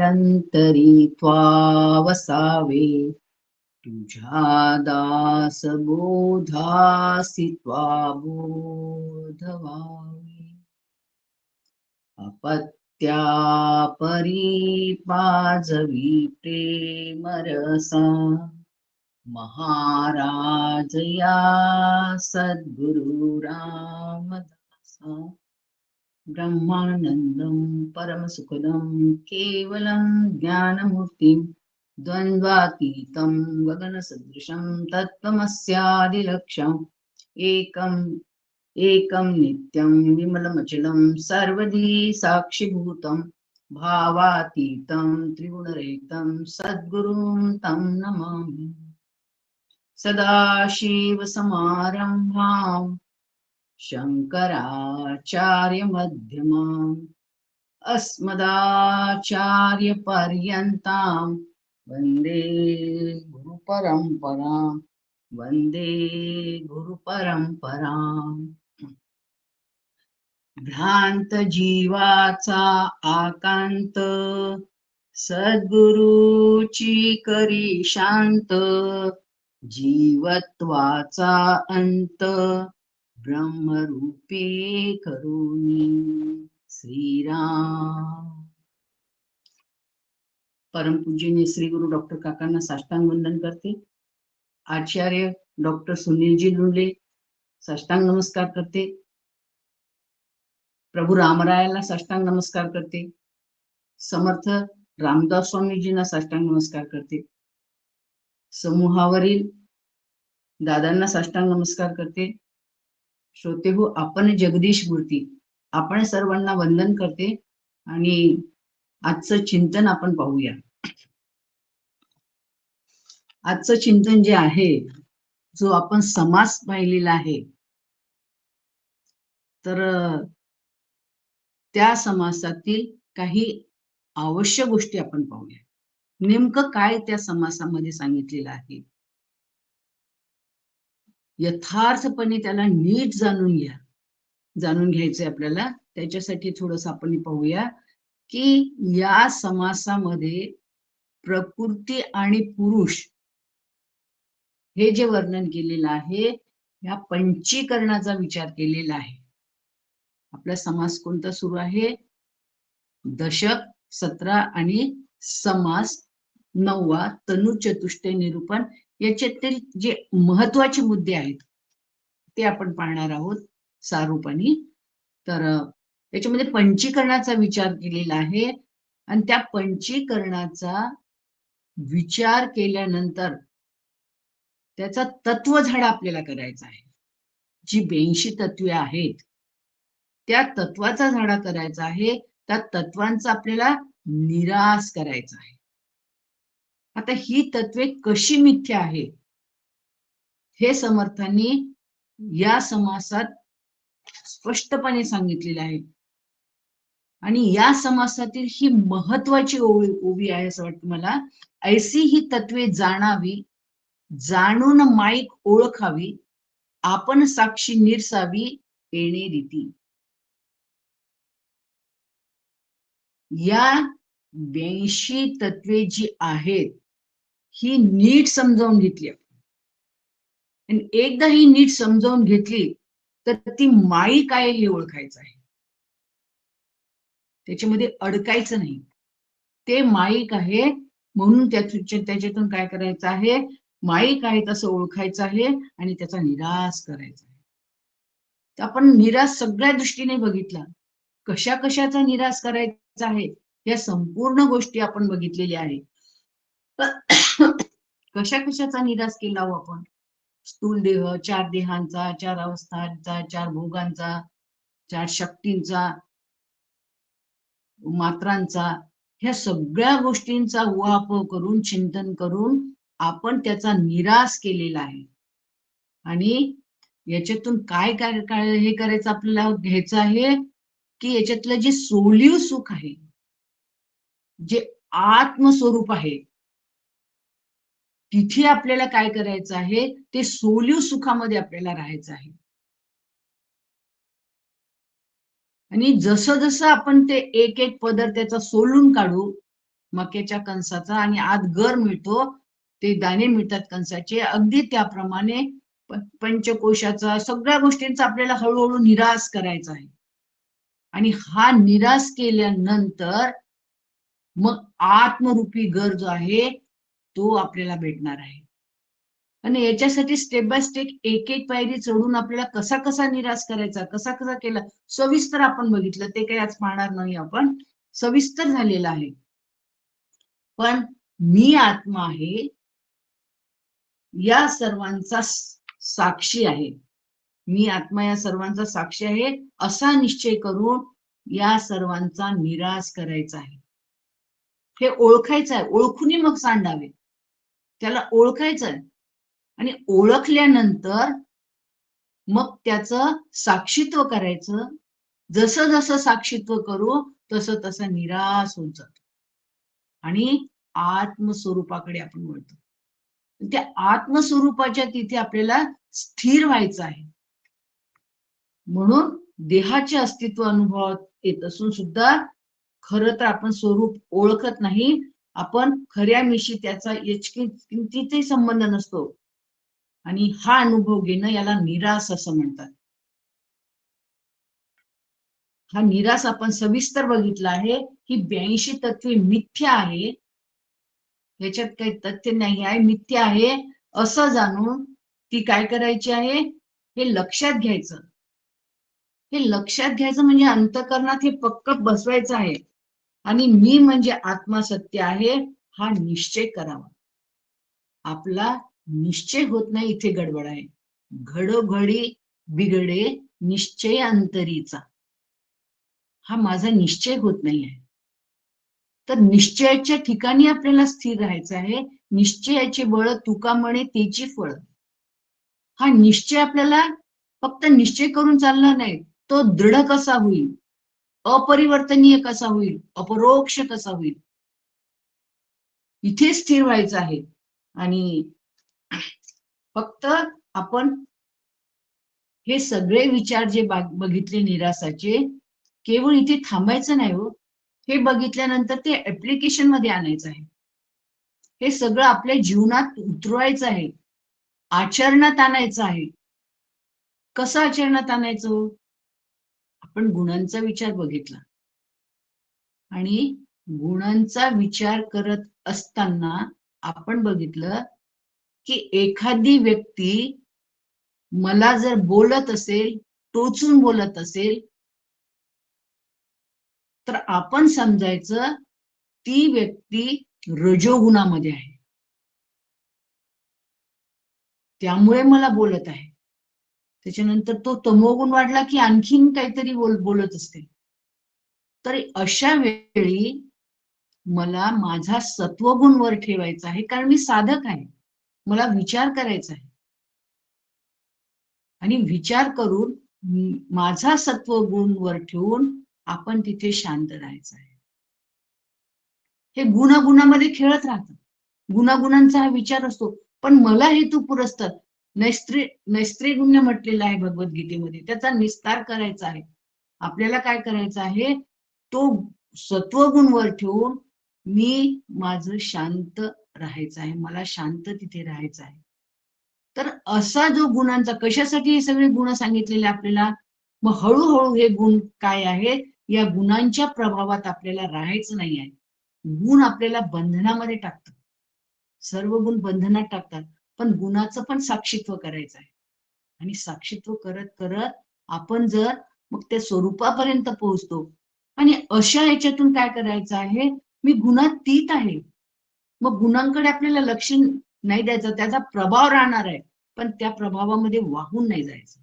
अंतरी त्वावसावे तुझ्या दास बोधासी त्वा बोधवावे अपत्या परी पाजवी प्रेम रसा महाराज या सद्गुरु रामदासा ब्रह्मानंदं परमसुखदं केवलं ज्ञानमूर्तिं द्वन्द्वातीतं गगनसदृशं तत्त्वमस्यादिलक्ष्यम् एकं नित्यं विमलमचलं सर्वधी साक्षिभूतं भावातीतं त्रिगुणरहितं सद्गुरुं तं नमामि सदाशिवसमारम्भां शङ्कराचार्यमध्यमाम् अस्मदाचार्यपर्यन्तां वन्दे गुरुपरम्पराम् वन्दे गुरुपरम्पराम् भ्रांतजीवाचा आकांत सद्गुरुची करी शांत जीवत्वाचा अंत ब्रह्मरूपी करुणी श्रीराम. परमपूज्य श्री गुरु डॉक्टर काकांना साष्टांग वंदन करते. आचार्य डॉक्टर सुनीलजी लुंडे साष्टांग नमस्कार करते. प्रभू रामरायाला साष्टांग नमस्कार करते. समर्थ रामदास स्वामीजींना साष्टांग नमस्कार करते. समूहावरील दादांना साष्टांग नमस्कार करते. श्रोते हो, आपण जगदीश मूर्ती आपण सर्वांना वंदन करते आणि आजचं चिंतन आपण पाहूया. आजचं चिंतन जे आहे, जो आपण समास पाहिलेला आहे, तर त्या समासातील काही आवश्यक गोष्टी आपण पाहूया. नेमकं काय त्या समासामध्ये सांगितलेलं आहे, यथार्थपणे त्याला नीट जाणून घ्यायचंय आपल्याला. त्याच्यासाठी थोडस आपण पाहूया की या समासामध्ये प्रकृती आणि पुरुष हे जे वर्णन केलेलं आहे, या पंचीकरणाचा विचार केलेला आहे. आपला समास कोणता सुरू आहे? दशक 17 आणि समास 9वा तनुचतुष्टय निरूपण. याच्यातील जे महत्वाचे मुद्दे आहेत ते आपण पाहणार आहोत सारूपाने. तर याच्यामध्ये पंचीकरणाचा विचार केलेला आहे आणि त्या पंचीकरणाचा विचार केल्यानंतर त्याचा तत्वझाडा आपल्याला करायचा आहे. जी 82 तत्वे आहेत त्या तत्वाचा झाडा करायचा आहे. त्या तत्वांचा आपल्याला निराश करायचा आहे. आता ही तत्वे कशी मिथ्या आहेत हे समर्थांनी या समासात स्पष्टपणे सांगितलेलं आहे. आणि या समासातील ही महत्वाची ओवी आहे असं वाटतं मला. ऐसी ही तत्वे जाणावी, जाणून माईक ओळखावी, आपण साक्षी निरसावी येणे रीती. या 82 तत्वे जी आहेत ही नीट समजावून घेतली. आणि एकदा ही नीट समजावून घेतली तर ती माई काय हे ओळखायचं आहे. त्याच्यामध्ये अडकायचं नाही. ते माईक आहे म्हणून त्याच्यातून काय करायचं आहे, माईक आहे तसं ओळखायचं आहे आणि त्याचा निराश करायचा आहे. तर आपण निराश सगळ्या दृष्टीने बघितला. कशा कशाचा निराश करायचा आहे या संपूर्ण गोष्टी आपण बघितलेल्या आहे. कशा कशाचा निराश केला हो आपण? स्थूल देह, 4 देहांचा, 4 अवस्थांचा, 4 भोगांचा, 4 शक्तींचा, मात्रांचा, ह्या सगळ्या गोष्टींचा उहापोह करून चिंतन करून आपण त्याचा निराश केलेला आहे. आणि याच्यातून काय काय हे करायचं आपल्याला घ्यायचं आहे की याच्यातलं जे सोलिव सुख आहे, जे आत्मस्वरूप आहे, तिथे आपल्याला काय करायचं आहे, ते सोलिव सुखामध्ये आपल्याला राहायचं आहे. आणि जसं जसं आपण ते एक एक पदर त्याचा सोलून काढू मक्याच्या कणसाचा आणि आत गर मिळतो, ते दाणे मिळतात कणसाचे, अगदी त्याप्रमाणे पंचकोशाचा सगळ्या गोष्टींचा आपल्याला हळूहळू निराश करायचा आहे. आणि हा निराश केल्यानंतर मग आत्मरूपी गर जो आहे तो आपल्याला भेटणार आहे. आणि याच्यासाठी स्टेप बाय स्टेप एक एक पायरी चढून आपल्याला कसा कसा निराश करायचा, कसा कसा केला सविस्तर आपण बघितलं, ते काही आज पाहणार नाही आपण, सविस्तर झालेलं आहे. पण मी आत्मा आहे या सर्वांचा साक्षी आहे, मी आत्मा या सर्वांचा साक्षी आहे असा निश्चय करून या सर्वांचा निराश करायचा आहे. हे ओळखायचं आहे, ओळखून मग सांडावे, त्याला ओळखायचं आहे. आणि ओळखल्यानंतर मग त्याचं साक्षीत्व करायचं. जसं जसं साक्षीत्व करू तसं तसं निराश होत जातो आणि आत्मस्वरूपाकडे आपण वळतो. त्या आत्मस्वरूपाच्या तिथे आपल्याला स्थिर व्हायचं आहे. म्हणून देहाचे अस्तित्व अनुभवात येत असून सुद्धा खरं तर आपण स्वरूप ओळखत नाही. आपण खऱ्या मिशी त्याचा किंचितही संबंध नसतो आणि हा अनुभव घेणं याला निराश असं म्हणतात. हा निराश आपण सविस्तर बघितला आहे की 82 तत्वे मिथ्या आहे, याच्यात काही तथ्य नाही आहे, मिथ्या आहे असं जाणून ती काय करायची आहे, हे लक्षात घ्यायचं. हे लक्षात घ्यायचं म्हणजे अंतःकरणात हे पक्क बसवायचं आहे आणि मी म्हणजे आत्मा सत्य आहे हा निश्चय करावा. आपला निश्चय होत नाही, इथे गडबड आहे. घडोघडी बिघडे निश्चय अंतरीचा, हा माझा निश्चय होत नाही आहे. तर निश्चयाच्या ठिकाणी आपल्याला स्थिर राहायचं आहे. निश्चयाचे बळ तुका म्हणे तेची फळ. हा निश्चय आपल्याला फक्त निश्चय करून चालणार नाही, तो दृढ कसा होईल, अपरिवर्तनीय कसा होईल, अपरोक्ष कसा होईल, इथे स्थिर व्हायचं आहे. आणि फक्त आपण हे सगळे विचार जे बघितले निराशाचे, केवळ इथे थांबायचं नाही हो, हे बघितल्यानंतर ते ऍप्लिकेशन मध्ये आणायचं आहे. हे सगळं आपल्या जीवनात उतरवायचं आहे, आचरणात आणायचं आहे. कसं आचरणात आणायचं? आपण गुणांचा विचार बघितला आणि गुणांचा विचार करत असताना आपण बघितलं की एखादी व्यक्ती मला जर बोलत असेल, टोचून बोलत असेल, तर आपण समजायचं ती व्यक्ती रजोगुणामध्ये आहे, त्यामुळे मला बोलत आहे. त्याच्यानंतर तो तमोगुण वाढला की आणखीन काहीतरी बोलत असते. तर अशा वेळी मला माझा सत्वगुण वर ठेवायचा आहे, कारण मी साधक आहे, मला विचार करायचा आहे आणि विचार करून माझा सत्वगुण वर ठेवून आपण तिथे शांत राहायचं आहे. हे गुणागुणामध्ये खेळत राहतात, गुणागुणांचा हा विचार असतो. पण मला हेतू पुरस्तात नैस्त्रिगुण्य म्हटलेलं आहे भगवद्गीतेमध्ये, त्याचा निस्तार करायचा आहे. आपल्याला काय करायचं आहे, तो सत्वगुण वर ठेवून मी माझं शांत राहायचं आहे, मला शांत तिथे राहायचं आहे. तर असा जो गुणांचा, कशासाठी हे सगळे गुण सांगितलेले आपल्याला, मग हळूहळू हे गुण काय आहेत, या गुणांच्या प्रभावात आपल्याला राहायचं नाही आहे. गुण आपल्याला बंधनामध्ये टाकतात, सर्व गुण बंधनात टाकतात, पण गुणाचं पण साक्षीत्व करायचं आहे. आणि साक्षीत्व करत करत आपण जर मग त्या स्वरूपापर्यंत पोहोचतो आणि अशा याच्यातून काय करायचं आहे, मी गुणातीत आहे, मग गुणांकडे आपल्याला लक्ष नाही द्यायचं, त्याचा प्रभाव राहणार आहे पण त्या प्रभावामध्ये वाहून नाही जायचं.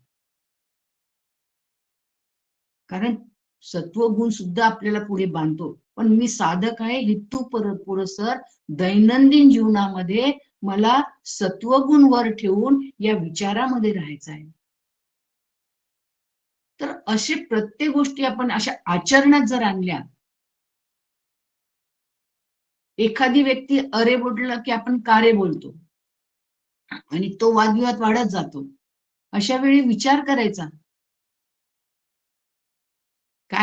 कारण सत्वगुण सुद्धा आपल्याला पुढे बांधतो. पण मी साधक आहे, हेतू पुरस्सर दैनंदिन जीवनामध्ये मला सत्वगुण वर ठेवून या विचारामध्ये राहायचं आहे. तर असे प्रत्येक गोष्टी आपण अशा आचरणात जर आणल्या, एखादी व्यक्ती अरे बोलला की आपण का रे बोलतो आणि तो वादविवाद वाढत जातो. अशा वेळी विचार करायचा,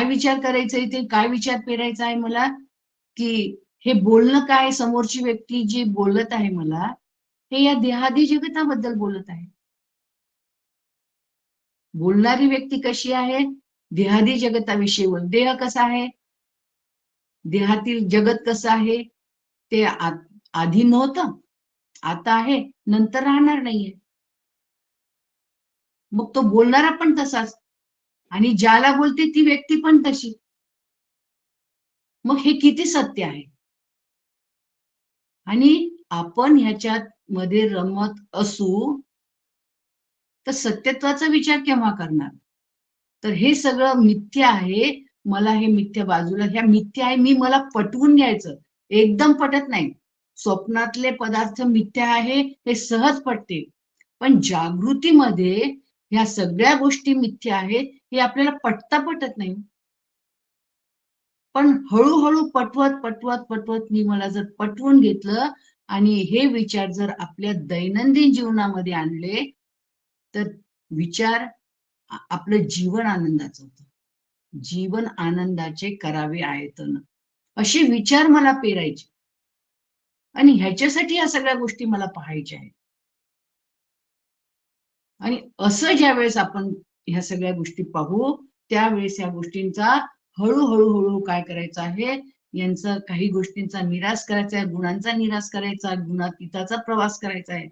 काय विचार करायचंय, ते काय विचार पेरायचा आहे मला, की हे बोलणं काय, समोरची व्यक्ती जी बोलत आहे मला, हे या देहादी जगताबद्दल बोलत आहे. बोलणारी व्यक्ती कशी आहे, देहादी जगताविषयी बोल. देह कसा आहे, देहातील जगत कसं आहे, ते आधी नव्हतं, आता आहे, नंतर राहणार नाहीये. मग तो बोलणारा पण तसाच, आणि ज्याला बोलते ती व्यक्ती पण तशी. मग हे किती सत्य आहे. आणि आपण ह्याच्यात मध्ये रमत असू तर सत्यत्वाचा विचार केव्हा करणार. तर हे सगळं मिथ्य आहे. मला हे मिथ्य बाजूला, ह्या मिथ्य आहे, मी मला पटवून घ्यायचं. एकदम पटत नाही. स्वप्नातले पदार्थ मिथ्य आहे हे सहज पटते, पण जागृतीमध्ये ह्या सगळ्या गोष्टी मिथ्य आहेत हे आपल्याला पटत नाही. पण हळूहळू पटवत पटवत पटवत मी मला जर पटवून घेतलं आणि हे विचार जर आपल्या दैनंदिन जीवनामध्ये आणले तर विचार आपलं जीवन आनंदाचं होतं. जीवन आनंदाचे करावे आयतन, असे विचार मला पेरायचे. आणि ह्याच्यासाठी या सगळ्या गोष्टी मला पाहायच्या आहेत. आणि असं ज्या वेळेस आपण ह्या सगळ्या गोष्टी पाहू त्यावेळेस या गोष्टींचा हळूहळू हळू काय करायचं आहे, यांचा काही गोष्टींचा निराश करायचा आहे, गुणांचा निराश करायचा, गुणातीताचा प्रवास करायचा आहे.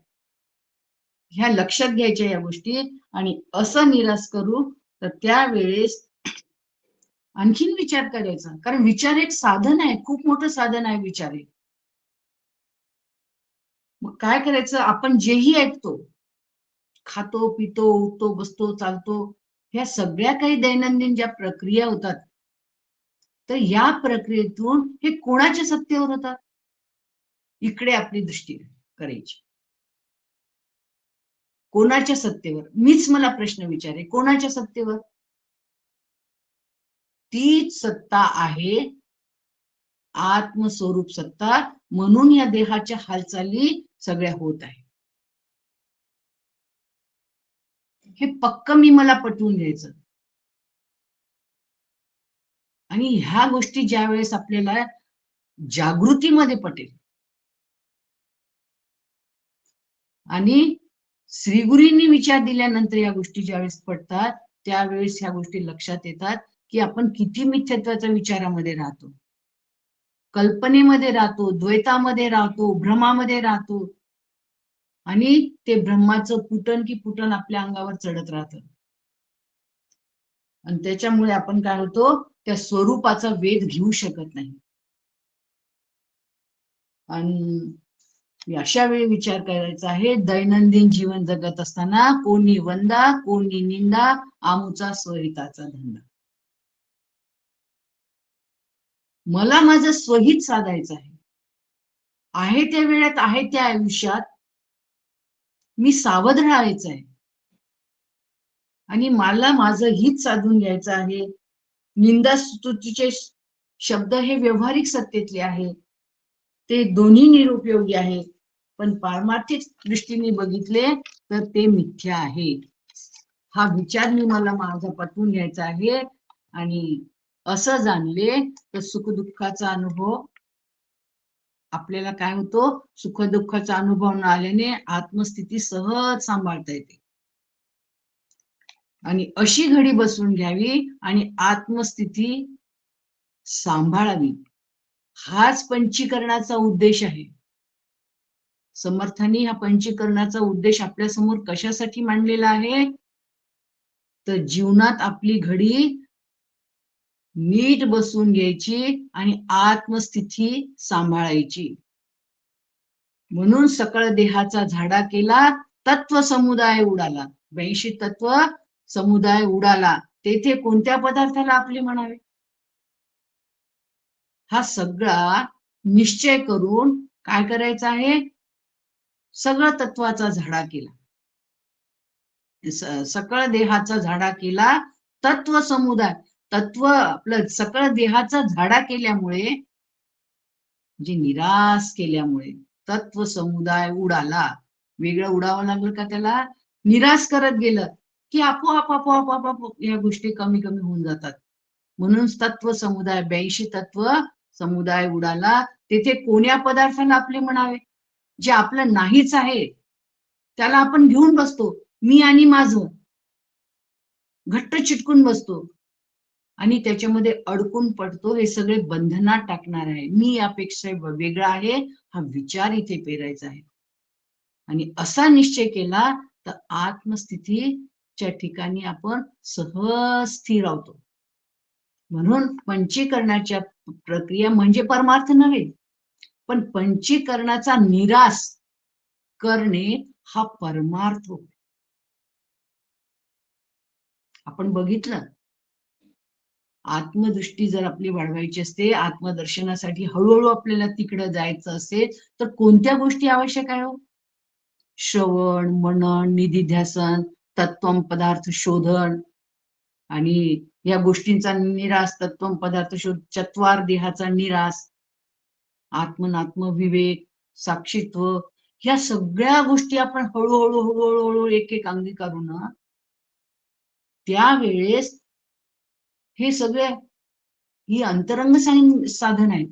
ह्या लक्षात घ्यायच्या या गोष्टी. आणि असं निराश करू तर त्यावेळेस आणखीन विचार करायचा, कारण विचार एक साधन आहे, खूप मोठं साधन आहे विचार. मग काय करायचं, आपण जेही ऐकतो, खातो पितो उठतो बसतो चालतो, ह्या सगळ्या काही दैनंदिन ज्या प्रक्रिया होतात, तर या प्रक्रियेतून हे कोणाच्या सत्तेवर होतात, इकडे आपली दृष्टी करायची. कोणाच्या सत्तेवर, मीच मला प्रश्न विचारे, कोणाच्या सत्तेवर. तीच सत्ता आहे आत्मस्वरूप सत्ता, म्हणून या देहाच्या हालचाली सगळ्या होत आहे. हे पक्क मी मला पटवून घ्यायचं. आणि ह्या गोष्टी ज्या वेळेस आपल्याला जागृतीमध्ये पटेल आणि श्रीगुरूंनी विचार दिल्यानंतर या गोष्टी ज्यावेळेस पडतात त्यावेळेस ह्या गोष्टी लक्षात येतात की आपण किती मिथ्यत्वाच्या विचारामध्ये राहतो, कल्पनेमध्ये राहतो, द्वैतामध्ये राहतो, भ्रमामध्ये राहतो. आणि ते ब्रह्माचं पुटन की पुटन आपल्या अंगावर चढत राहतं. आणि त्याच्यामुळे आपण काय होतो, त्या स्वरूपाचा वेध घेऊ शकत नाही. आणि अशा वेळी विचार करायचा आहे, दैनंदिन जीवन जगत असताना कोणी वंदा कोणी निंदा, आमुचा स्वहिताचा धंदा. मला माझं स्वहित साधायचं आहे त्या वेळात, आहे त्या आयुष्यात मी सावध राहायचं आहे. आणि मला माझं हित साधून घ्यायचं आहे. निंदा स्तुतीचे शब्द हे व्यवहारिक सत्तेतले आहे, ते दोन्ही निरुपयोगी आहे, पण पारमार्थिक दृष्टीने बघितले तर ते मिथ्या आहे. हा विचार मी मला माझा पटवून घ्यायचा आहे. आणि असं जाणले तर सुखदुःखाचा अनुभव आपल्याला काय होतो, सुखदुःखाचा अनुभव न आल्याने आत्मस्थिती सहज सांभाळता येते. आणि अशी घडी बसून घ्यावी आणि आत्मस्थिती सांभाळावी, हाच पंचीकरणाचा उद्देश आहे. समर्थांनी हा पंचीकरणाचा उद्देश आपल्या समोर कशासाठी मांडलेला आहे, तर जीवनात आपली घडी नीट बसून घ्यायची आणि आत्मस्थिती सांभाळायची. म्हणून सकळ देहाचा झाडा केला, तत्व समुदाय उडाला. 82 तत्व समुदाय उडाला, तेथे कोणत्या पदार्थाला आपले म्हणावे. हा सगळा निश्चय करून काय करायचं आहे, सगळं तत्वाचा झाडा केला, सकळ देहाचा झाडा केला, तत्व समुदाय, तत्व आपलं सकळ देहाचा झाडा केल्यामुळे, जे निराश केल्यामुळे तत्व समुदाय उडाला. वेगळं उडावं लागलं का त्याला, निराश करत गेलं की आपोआप आपोआप आपोआप या गोष्टी कमी कमी होऊन जातात. म्हणून तत्व समुदाय 82 तत्व समुदाय उडाला. तेथे कोण्या पदार्थाला आपले म्हणावे? जे आपलं नाहीच आहे त्याला आपण घेऊन बसतो. मी आणि माझं घट्ट चिटकून बसतो आणि त्याच्यामध्ये अडकून पडतो. हे सगळे बंधनात टाकणार आहे. मी यापेक्षा वेगळा आहे हा विचार इथे पेरायचा आहे. आणि असा निश्चय केला तर आत्मस्थितीच्या ठिकाणी आपण सहज स्थिर राहतो. म्हणून पंचीकरणाच्या प्रक्रिया म्हणजे परमार्थ नव्हे, पण पंचीकरणाचा निराश करणे हा परमार्थ होय. आपण बघितलं, आत्मदृष्टी जर आपली वाढवायची असते, आत्मदर्शनासाठी हळूहळू आपल्याला तिकडे जायचं असेल तर कोणत्या गोष्टी आवश्यक आहे? श्रवण, मनन, निधिध्यासन, तत्वम पदार्थ शोधन आणि या गोष्टींचा निराश, तत्वम पदार्थ शोध, चत्वार देहाचा निराश, आत्मनात्म विवेक, साक्षीत्व, ह्या सगळ्या गोष्टी आपण हळूहळू हळूहळू हळू एक एक अंगीकारू ना, त्यावेळेस हे सगळे ही अंतरंग साधन आहे.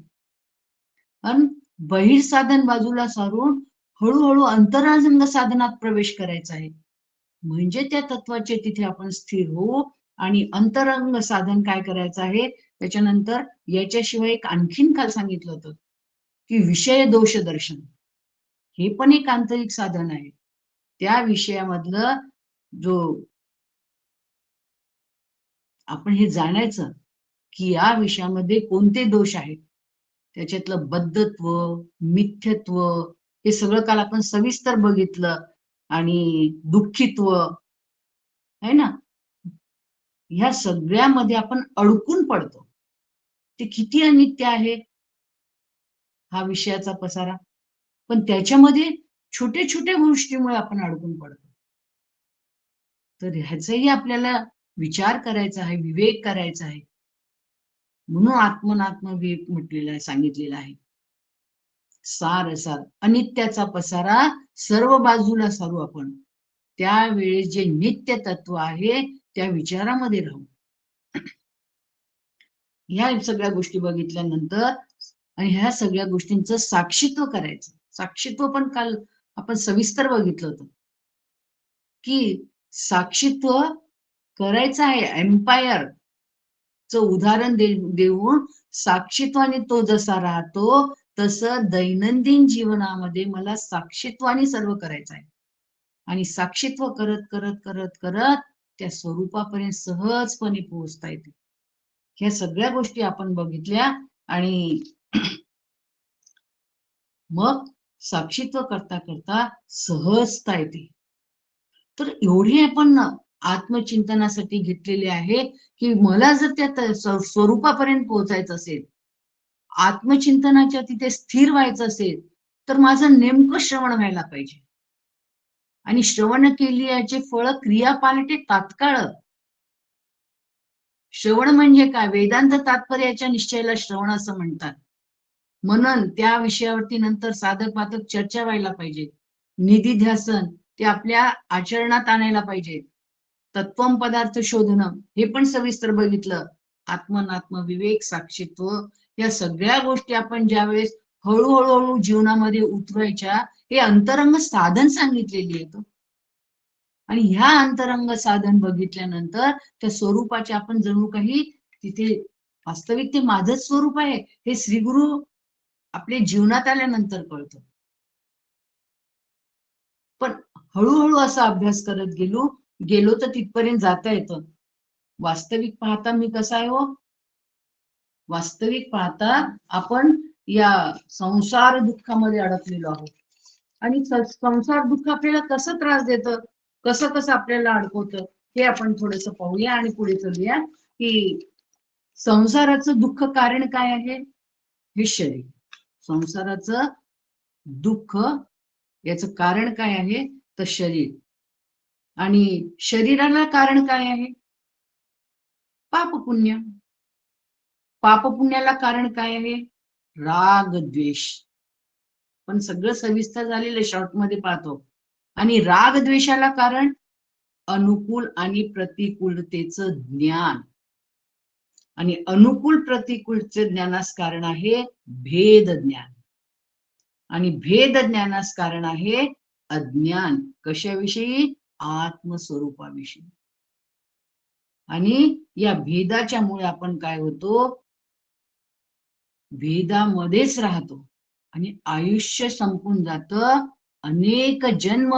आणि बहिर साधन बाजूला सारून हळूहळू अंतरंग साधनात प्रवेश करायचा आहे. म्हणजे त्या तत्वाचे तिथे आपण स्थिर होऊ. आणि अंतरंग साधन काय करायचं आहे त्याच्यानंतर याच्याशिवाय एक आणखीन काल सांगितलं होतं की विषय दोष दर्शन, हे पण एक आंतरिक साधन आहे. त्या विषयामधलं जो आपण हे जाणायचं की या विषयामध्ये कोणते दोष आहेत, त्याच्यातलं बद्धत्व, मिथ्यत्व, हे सगळं काल आपण सविस्तर बघितलं. आणि दुःखित्व आहे ना, ह्या सगळ्यामध्ये आपण अडकून पडतो. ते किती अनित्य आहे हा विषयाचा पसारा, पण त्याच्यामध्ये छोट्या छोट्या गोष्टीमुळे आपण अडकून पडतो. तर ह्याचाही आपल्याला विचार करायचा आहे, विवेक करायचा आहे. म्हणून आत्मनात्म विवेक म्हटलेला आहे, सांगितलेला आहे. सार सार अनित्याचा पसारा सर्व बाजूला सारू आपण. त्यावेळेस जे नित्य तत्व आहे त्या विचारामध्ये राहू. ह्या सगळ्या गोष्टी बघितल्यानंतर आणि ह्या सगळ्या गोष्टींचं साक्षीत्व करायचं. साक्षीत्व पण काल आपण सविस्तर बघितलं होतं की साक्षीत्व करायचं आहे. एम्पायर च उदाहरण देऊन साक्षीत्वाने तो जसा राहतो तसं दैनंदिन जीवनामध्ये मला साक्षीत्वाने सर्व करायचं आहे. आणि साक्षीत्व करत करत करत करत त्या स्वरूपापर्यंत सहजपणे पोहोचता येते. ह्या सगळ्या गोष्टी आपण बघितल्या आणि मग साक्षीत्व करता करता सहजता येते. तर एवढे आपण आत्मचिंतनासाठी घेतलेले आहे की मला जर त्या स्वरूपापर्यंत पोहोचायचं असेल, आत्मचिंतनाच्या तिथे स्थिर व्हायचं असेल तर माझं नेमकं श्रवण व्हायला पाहिजे. आणि श्रवण केल्याचे फळ क्रिया पालटे तात्काळ. श्रवण म्हणजे काय? वेदांत तात्पर्याच्या निश्चयाला श्रवण असं म्हणतात. मनन, त्या विषयावरती नंतर साधक बाधक चर्चा व्हायला पाहिजे. निधिध्यासन, ते आपल्या आचरणात आणायला पाहिजे. तत्वम पदार्थ शोधणं, हे पण सविस्तर बघितलं. आत्मनात्म विवेक, साक्षीत्व, या सगळ्या गोष्टी आपण ज्यावेळेस हळूहळू जीवनामध्ये उतरायच्या, हे अंतरंग साधन सांगितलेली आहे. आणि ह्या अंतरंग साधन बघितल्यानंतर त्या स्वरूपाचे आपण जणू काही तिथे वास्तविक ते माझंच स्वरूप आहे हे श्रीगुरु आपल्या जीवनात आल्यानंतर कळतं. पण हळूहळू असा अभ्यास करत गेलो तर तिथपर्यंत जाता येतं. वास्तविक पाहता मी कसा आहे हो? वास्तविक पाहता आपण या संसार दुःखामध्ये अडकलेलो आहोत. आणि संसार दुःख आपल्याला कसं त्रास देतं, कसं कसं आपल्याला अडकवतं, हे आपण थोडंसं पाहूया आणि पुढे चलूया. की संसाराचं दुःख कारण काय आहे? हे शरीर. संसाराचं दुःख याचं कारण काय आहे? तर शरीर. आणि शरीराला कारण काय आहे? पाप पुण्य. पाप पुण्याला कारण काय आहे? राग द्वेष. पण सगळं सविस्तर झालेलं शॉर्ट मध्ये पाहतो. आणि राग द्वेषाला कारण अनुकूल आणि प्रतिकूलतेचं ज्ञान. आणि अनुकूल प्रतिकूलचे ज्ञानास कारण आहे भेद ज्ञान. आणि भेद ज्ञानास कारण आहे अज्ञान. कशाविषयी? आत्मस्वरूपाविषयी. आणि या भेदाच्या मुळे आपण काय होतो? भेदामध्येच राहतो आणि आयुष्य संपून जातं. अनेक जन्म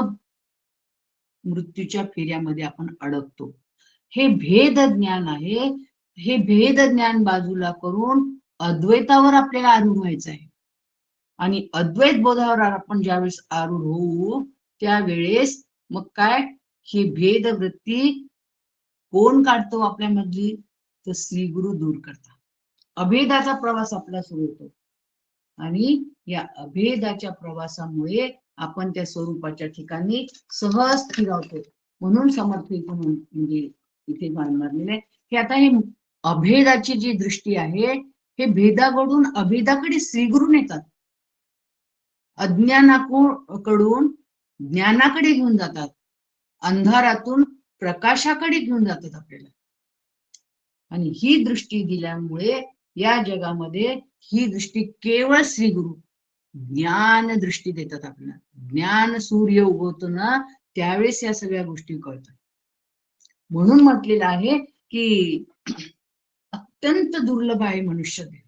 मृत्यूच्या फेऱ्यामध्ये आपण अडकतो. हे भेद ज्ञान आहे. हे भेद ज्ञान बाजूला करून अद्वैतावर आपल्याला आरूढ व्हायचं आहे. आणि अद्वैत बोधावर आपण ज्यावेळेस आरूढ होऊ त्यावेळेस मग काय? ही भेद वृत्ती कोण काढतो आपल्यामधली? तर श्री गुरु दूर करतात. अभेदाचा प्रवास आपला सुरू होतो आणि या अभेदाच्या प्रवासामुळे आपण त्या स्वरूपाच्या ठिकाणी सहज स्थिरावतो. म्हणून समर्थ म्हणजे इथे मानलेलं आहे की आता हे अभेदाची जी दृष्टी आहे हे भेदाकडून अभेदाकडे श्रीगुरु नेतात. अज्ञानाकडून ज्ञानाकडे घेऊन जातात. अंधारातून प्रकाशाकडे घेऊन जातात आपल्याला. आणि ही दृष्टी दिल्यामुळे या जगामध्ये ही दृष्टी केवळ श्री गुरु ज्ञान दृष्टी देतात आपल्याला. ज्ञान सूर्य उगवतो ना त्यावेळेस या सगळ्या गोष्टी कळतात. म्हणून म्हटलेलं आहे की अत्यंत दुर्लभ आहे मनुष्य देह.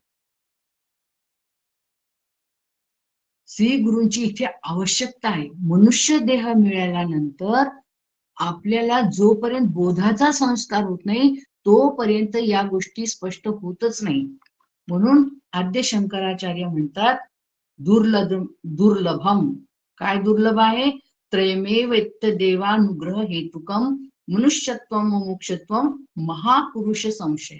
श्री गुरूंची इथे आवश्यकता आहे. मनुष्य देह मिळाल्यानंतर आपल्याला जोपर्यंत बोधाचा संस्कार होत नाही तोपर्यंत या गोष्टी स्पष्ट होतच नाही. म्हणून आद्य शंकराचार्य म्हणतात दुर्लभम. काय दुर्लभ आहे? त्रयमेव देवानुग्रह हेतुकम मनुष्यत्वम मुमुक्षत्वम महापुरुष संशय.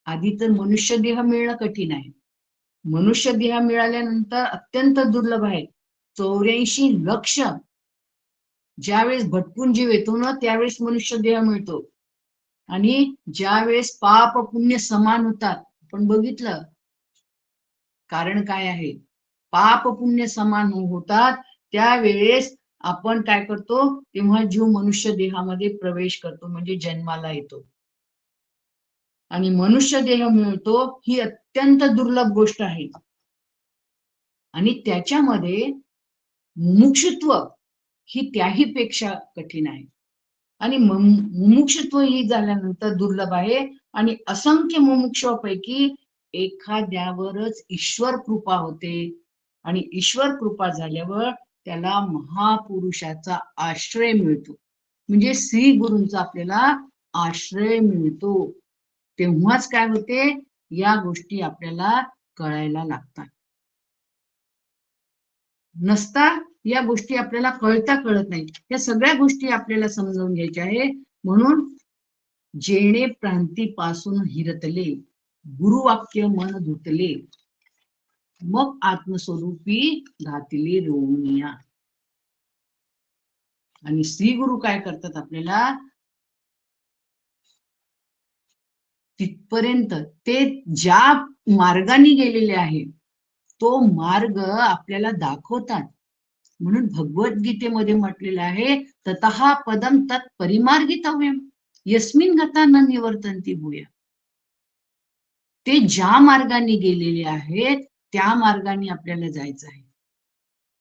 आधी तर मनुष्य देह मिळणं कठीण आहे. मनुष्य देह मिळाल्यानंतर अत्यंत दुर्लभ आहे. 84 लक्ष ज्यावेळेस भटकून जीव येतो ना त्यावेळेस मनुष्य देह मिळतो. आणि ज्यावेळेस पाप पुण्य समान होतात, आपण बघितलं कारण काय आहे? पाप पुण्य समान होतात त्यावेळेस आपण काय करतो? तेव्हा जीव मनुष्य देहामध्ये प्रवेश करतो म्हणजे जन्माला येतो आणि मनुष्य देह मिळतो. ही अत्यंत दुर्लभ गोष्ट आहे आणि त्याच्यामध्ये मुमुक्षुत्व ही त्याही पेक्षा कठीण आहे. आणि मुमुक्षुत्व ही झाल्यानंतर दुर्लभ आहे आणि असंख्य मुमुक्षापैकी एखाद्यावरच ईश्वर कृपा होते आणि ईश्वर कृपा झाल्यावर त्याला महापुरुषाचा आश्रय मिळतो. म्हणजे श्री गुरूंचा आपल्याला आश्रय मिळतो. तेव्हाच काय होते? या गोष्टी आपल्याला कळायला लागतात. नसता या गोष्टी आपल्याला कळत नाही. या सगळ्या गोष्टी आपल्याला समजावून घ्यायच्या आहे. म्हणून जेणे प्रांतीपासून हिरतले गुरुवाक्य मन धुतले मग आत्मस्वरूपी घातले रोवनिया. आणि श्री गुरु काय करतात? आपल्याला तिथपर्यंत ते ज्या मार्गाने गेलेले आहे तो मार्ग आपल्याला दाखवतात. म्हणून भगवद्गीतेमध्ये म्हटलेलं आहे ततः पदम तत् परिमार्गितव्यम यस्मिन गता न निवर्तन्ति भूया. ते ज्या मार्गाने गेलेले आहेत त्या मार्गाने आपल्याला जायचं आहे.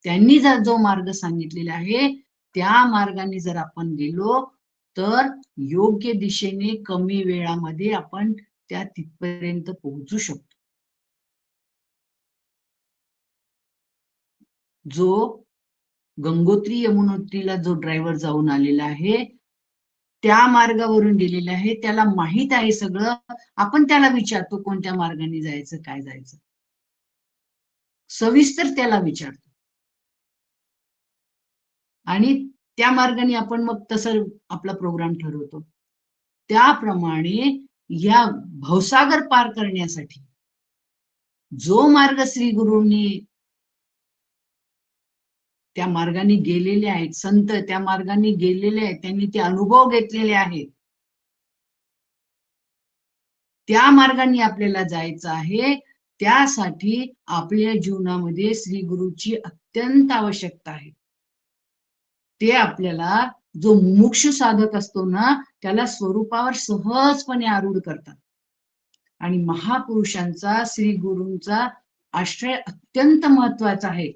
त्यांनी जर जो मार्ग सांगितलेला आहे त्या मार्गाने जर आपण गेलो तर योग्य दिशेने कमी वेळामध्ये आपण त्या तिथपर्यंत पोहोचू शकतो. जो गंगोत्री यमुनोत्रीला जो ड्रायव्हर जाऊन आलेला आहे त्या मार्गावरून गेलेला आहे, त्याला माहित आहे सगळं. आपण त्याला विचारतो कोणत्या मार्गाने जायचं, काय जायचं, सविस्तर त्याला विचारतो आणि त्या मार्गाने आपण मग तसं आपला प्रोग्राम ठरवतो. त्याप्रमाणे या भवसागर पार करण्यासाठी जो मार्ग श्री गुरूंनी त्या मार्गाने गेलेले आहेत, संत त्या मार्गाने गेलेले आहेत, त्यांनी ते अनुभव घेतलेले आहेत, त्या मार्गाने आपल्याला जायचं आहे. त्यासाठी आपल्या जीवनामध्ये श्री गुरूची अत्यंत आवश्यकता आहे. ते आपल्याला जो मुमुक्षु साधक असतो ना त्याला स्वरूपावर सहजपणे आरूढ करतात. आणि महापुरुषांचा, श्री गुरूंचा आश्रय अत्यंत महत्वाचा आहे.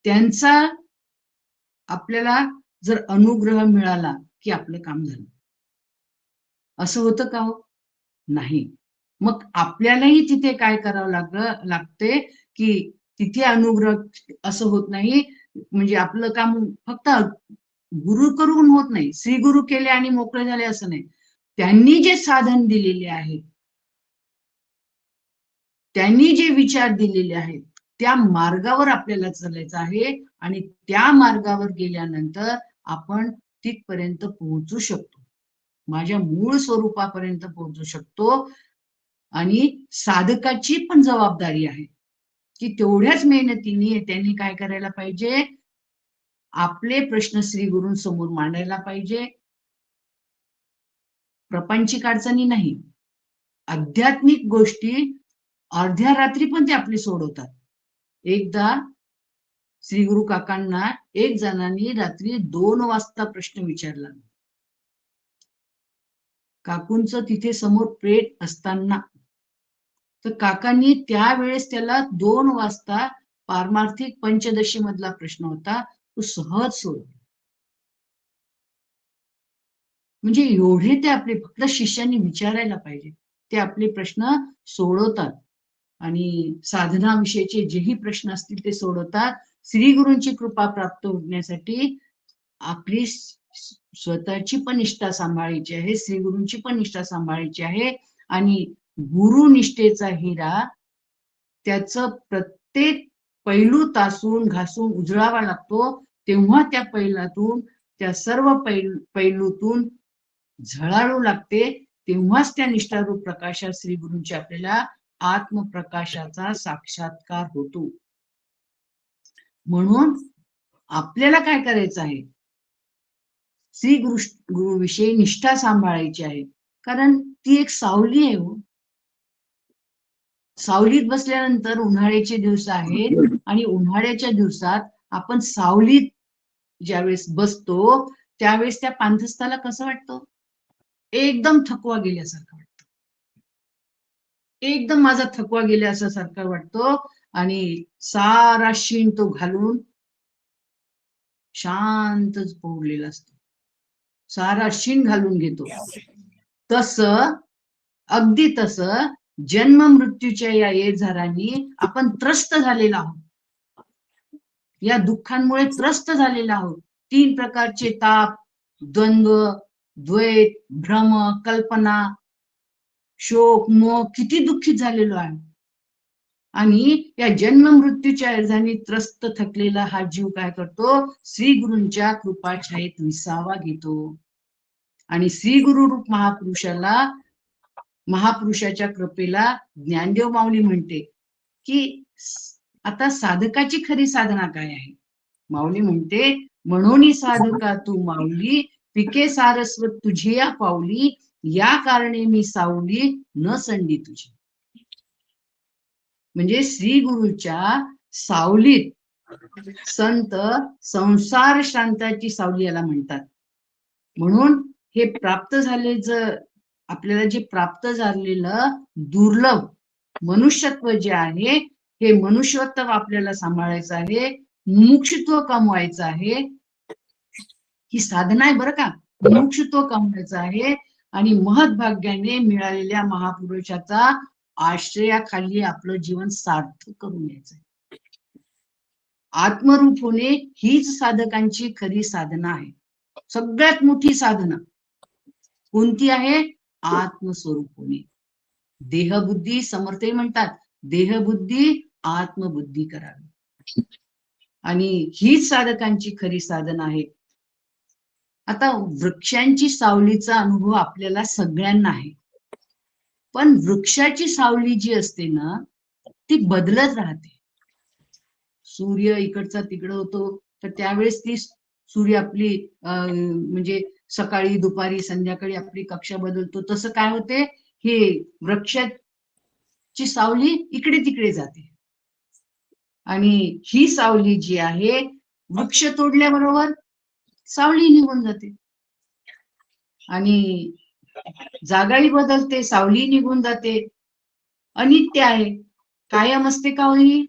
त्यांचा आपल्याला जर अनुग्रह मिळाला की आपलं काम झालं. असं होतं का हो? नाही. मग आपल्यालाही तिथे काय करावं लागते की तिथे अनुग्रह असं होत नाही. म्हणजे आपलं काम फक्त गुरु करून होत नाही. श्री गुरु केले आणि मोकळे झाले असं नाही. त्यांनी जे साधन दिलेले आहे, त्यांनी जे विचार दिलेले आहेत, त्या मार्गावर आपल्याला चालायचं आहे. आणि त्या मार्गावर गेल्यानंतर आपण तिथपर्यंत पोहोचू शकतो, माझ्या मूळ स्वरूपापर्यंत पोहोचू शकतो. आणि साधकाची पण जबाबदारी आहे की तेवढ्याच मेहनतीने त्यांनी काय करायला पाहिजे, आपले प्रश्न श्री गुरूंसमोर मांडायला पाहिजे. प्रपंचिक अडचणी नाही, आध्यात्मिक गोष्टी अर्ध्या रात्री पण ते आपले सोडवतात. एकदा श्री गुरु काकांना एक जणांनी रात्री 2 वाजता प्रश्न विचारला. काकूंचं तिथे समोर पेट असताना, तर काकांनी त्यावेळेस त्याला 2 वाजता पारमार्थिक पंचदशी मधला प्रश्न होता, तो सहज सोडवला. म्हणजे एवढे ते आपले, फक्त शिष्यांनी विचारायला पाहिजे, ते आपले प्रश्न सोडवतात. आणि साधनाविषयीचे जेही प्रश्न असतील ते सोडवतात. श्री गुरूंची कृपा प्राप्त होण्यासाठी आपली स्वतःची पण निष्ठा सांभाळायची आहे, श्री गुरूंची पण निष्ठा सांभाळायची आहे. आणि गुरुनिष्ठेचा हिरा त्याचं प्रत्येक पैलू तासून घासून उजळावा लागतो. तेव्हा त्या पैलातून, त्या सर्व पैलूतून झळाळू लागते. तेव्हाच त्या निष्ठारूप प्रकाशात श्री गुरूंची आपल्याला आत्मप्रकाशाचा साक्षात्कार होतो. म्हणून आपल्याला काय करायचं आहे, श्री गुरु विषयी निष्ठा सांभाळायची आहे. कारण ती एक सावली आहे हो. सावलीत बसल्यानंतर उन्हाळ्याचे दिवस आहेत आणि उन्हाळ्याच्या दिवसात आपण सावलीत ज्यावेळेस बसतो त्यावेळेस त्या पानथस्ताला कसं वाटतं, एकदम थकवा गेल्यासारखं वाटतं. एकदम माझा थकवा गेल्यासारखा वाटतो. आणि सारा शीण तो घालून शांतच पडलेला असतो, सारा शीण घालून घेतो. तसं, अगदी तसं जन्म मृत्यूच्या या येझारांनी आपण त्रस्त झालेला आहोत, या दुःखांमुळे त्रस्त झालेला आहोत. 3 प्रकारचे ताप, द्वंद्व, द्वैत, भ्रम, कल्पना, शोक, मोह, किती दुःखित झालेलो आहे. आणि या जन्म मृत्यूच्या अर्धाने त्रस्त थकलेला हा जीव काय करतो, श्री गुरूंच्या कृपा छायेत विसावा घेतो. आणि श्री गुरु रूप महापुरुषाच्या कृपेला ज्ञानदेव माऊली म्हणते की आता साधकाची खरी साधना काय आहे. माऊली म्हणते, म्हणून साधका तू माऊली, पिके सारस्वत तुझी या पाऊली, या कारणे मी सावली न संडी तुझी. म्हणजे श्री गुरुच्या सावलीत संत संसार शांताची सावली याला म्हणतात. म्हणून हे प्राप्त झाले, आपल्याला जे प्राप्त झालेलं दुर्लभ मनुष्यत्व जे आहे, हे मनुष्यत्व आपल्याला सांभाळायचं आहे, मुमुक्षुत्व कमवायचं आहे. ही साधना आहे बरं का, मुमुक्षुत्व कमवायचं आहे. आणि महत्भाग्याने मिळालेल्या महापुरुषाचा आश्रयाखाली आपलं जीवन सार्थक करून घ्यायचंय. आत्मरूप होणे हीच साधकांची खरी साधना आहे. सगळ्यात मोठी साधना कोणती आहे, आत्मस्वरूप होणे. देहबुद्धी, समर्थ म्हणतात, देहबुद्धी आत्मबुद्धी करावी. आणि हीच साधकांची खरी साधना आहे. आता वृक्षांची सावलीचा अनुभव आपल्याला सगळ्यांना आहे, पण वृक्षाची सावली जी असते ना ती बदलत राहते. सूर्य इकडचा तिकडं होतो, तर त्यावेळेस ती सूर्य आपली म्हणजे सकाळी दुपारी संध्याकाळी आपली कक्षा बदलतो. तसं काय होते, हे वृक्षाची सावली इकडे तिकडे जाते. आणि ही सावली जी आहे, वृक्ष तोडल्याबरोबर सावली निघून जाते. आणि जागाही बदलते, सावली निघून जाते. अनित्य आहे. कायम असते का ही?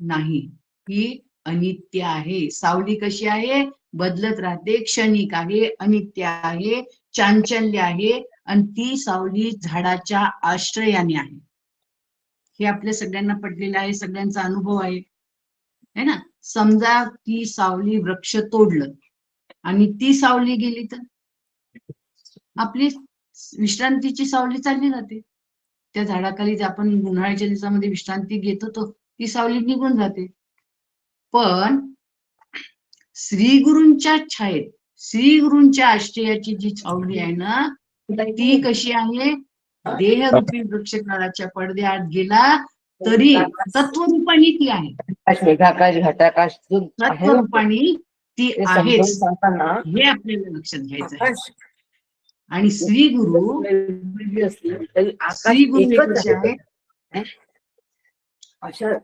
नाही, ही अनित्य आहे. सावली कशी आहे? बदलत राहते, क्षणिक आहे, अनित्य आहे, चांचल्य आहे. आणि ती सावली झाडाच्या आश्रयाने आहे. हे आपल्या सगळ्यांना पडलेलं आहे, सगळ्यांचा अनुभव आहे, है ना. समजा ती सावली वृक्ष तोडलं आणि ती सावली गेली तर आपली विश्रांतीची सावली चालली जाते. त्या झाडाखाली जे आपण उन्हाळ्याच्या दिवसामध्ये विश्रांती घेत होतो ती सावली निघून जाते. पण श्री गुरूंच्या छायेत, श्री गुरूंच्या आश्रयाची जी सावली आहे ना, ती कशी आहे? देहरूपी वृक्ष काळाच्या पडद्याआड गेला तरी तत्वरूपाने ती आहे. मेघाकाश घटाकाश तत्वरूपाने ती आहेच, हे आपल्याला लक्षात घ्यायचं आहे. आणि श्री गुरु कसे आहेत?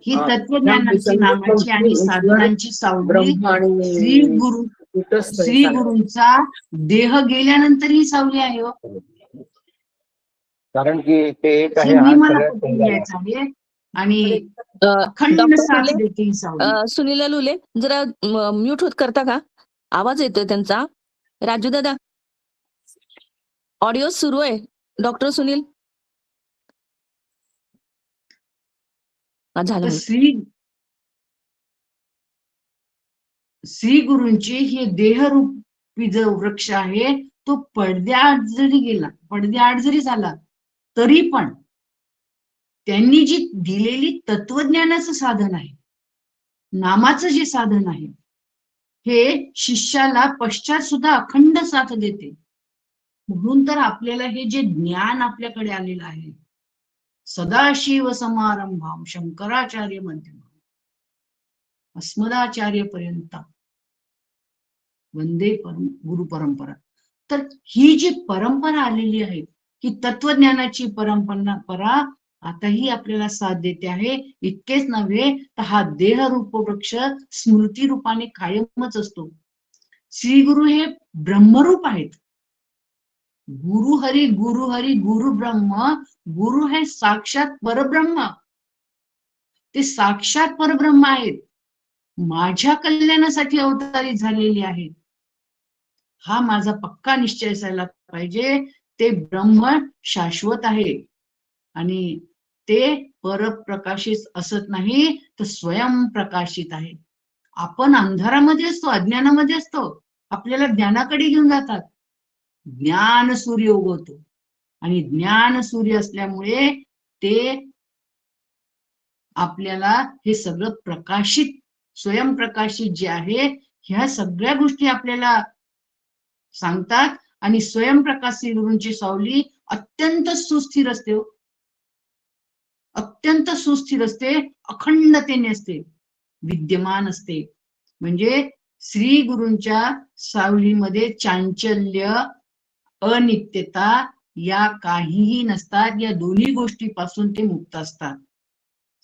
ही तत्वज्ञानाची नामाची आणि साधनांची सावली श्री गुरूंचा देह गेल्यानंतर ही सावली आहे. कारण की ते मला घ्यायचं आहे. आणि अखंड साथ देते ही सावली. सुनील लुले जरा म्यूट होत करता का? आवाज येतोय त्यांचा. राजू दादा ऑडिओ सुरू आहे. डॉक्टर सुनील झालं. श्री गुरूंची हे देहरूपी जो वृक्ष आहे तो पडद्याआड जरी गेला, पडद्याआड जरी झाला तरी पण त्यांनी जी दिलेली तत्वज्ञानाचं साधन आहे, नामाचं जे साधन आहे, हे शिष्याला पश्चात सुद्धा अखंड साथ देते. म्हणून तर आपल्याला हे जे ज्ञान आपल्याकडे आलेलं आहे, सदाशिव समारंभाम शंकराचार्य मध्यम अस्मदाचार्य पर्यंत वंदे गुरु परंपरा. तर ही जी परंपरा आलेली आहे ही तत्वज्ञानाची परंपरा आताही आपल्याला साथ देते आहे. इतकेच नव्हे तर हा देहरूप वृक्ष स्मृती रूपाने कायमच असतो. श्री गुरु हे ब्रह्मरूप आहेत. गुरु हरी गुरु ब्रह्म. गुरु हे साक्षात परब्रह्म, ते साक्षात परब्रह्म आहेत. माझ्या कल्याणासाठी अवतारित झालेले आहेत. हा माझा पक्का निश्चय असायला पाहिजे. ते ब्रह्म शाश्वत आहे आणि ते परप्रकाशित असत नाही तर स्वयंप्रकाशित आहे. आपण अंधारामध्ये असतो, अज्ञानामध्ये असतो, आपल्याला ज्ञानाकडे घेऊन जातात. ज्ञान सूर्य उगवतो आणि ज्ञान सूर्य असल्यामुळे ते आपल्याला हे सगळं प्रकाशित, स्वयंप्रकाशित जे आहे, ह्या सगळ्या गोष्टी आपल्याला सांगतात. आणि स्वयंप्रकाशित गुरूंची सावली अत्यंत सुस्थिर असते, अत्यंत सुस्थिर असते, अखंडतेने असते, विद्यमान असते. म्हणजे श्री गुरूंच्या सावलीमध्ये चांचल्य, अनित्यता या काहीही नसतात. या दोन्ही गोष्टीपासून ते मुक्त असतात.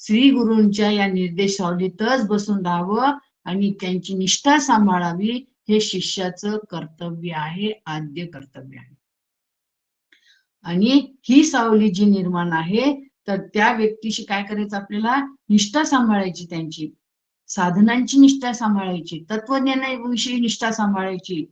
श्री गुरूंच्या या निर्देश सावलीतच बसून राहावं आणि त्यांची निष्ठा सांभाळावी, हे शिष्याचं कर्तव्य आहे, आद्य कर्तव्य आहे. आणि ही सावली जी निर्माण आहे तर त्या व्यक्तीशी काय करायचं? आपल्याला निष्ठा सांभाळायची, त्यांची साधनांची निष्ठा सांभाळायची, तत्वज्ञानाविषयी निष्ठा सांभाळायची.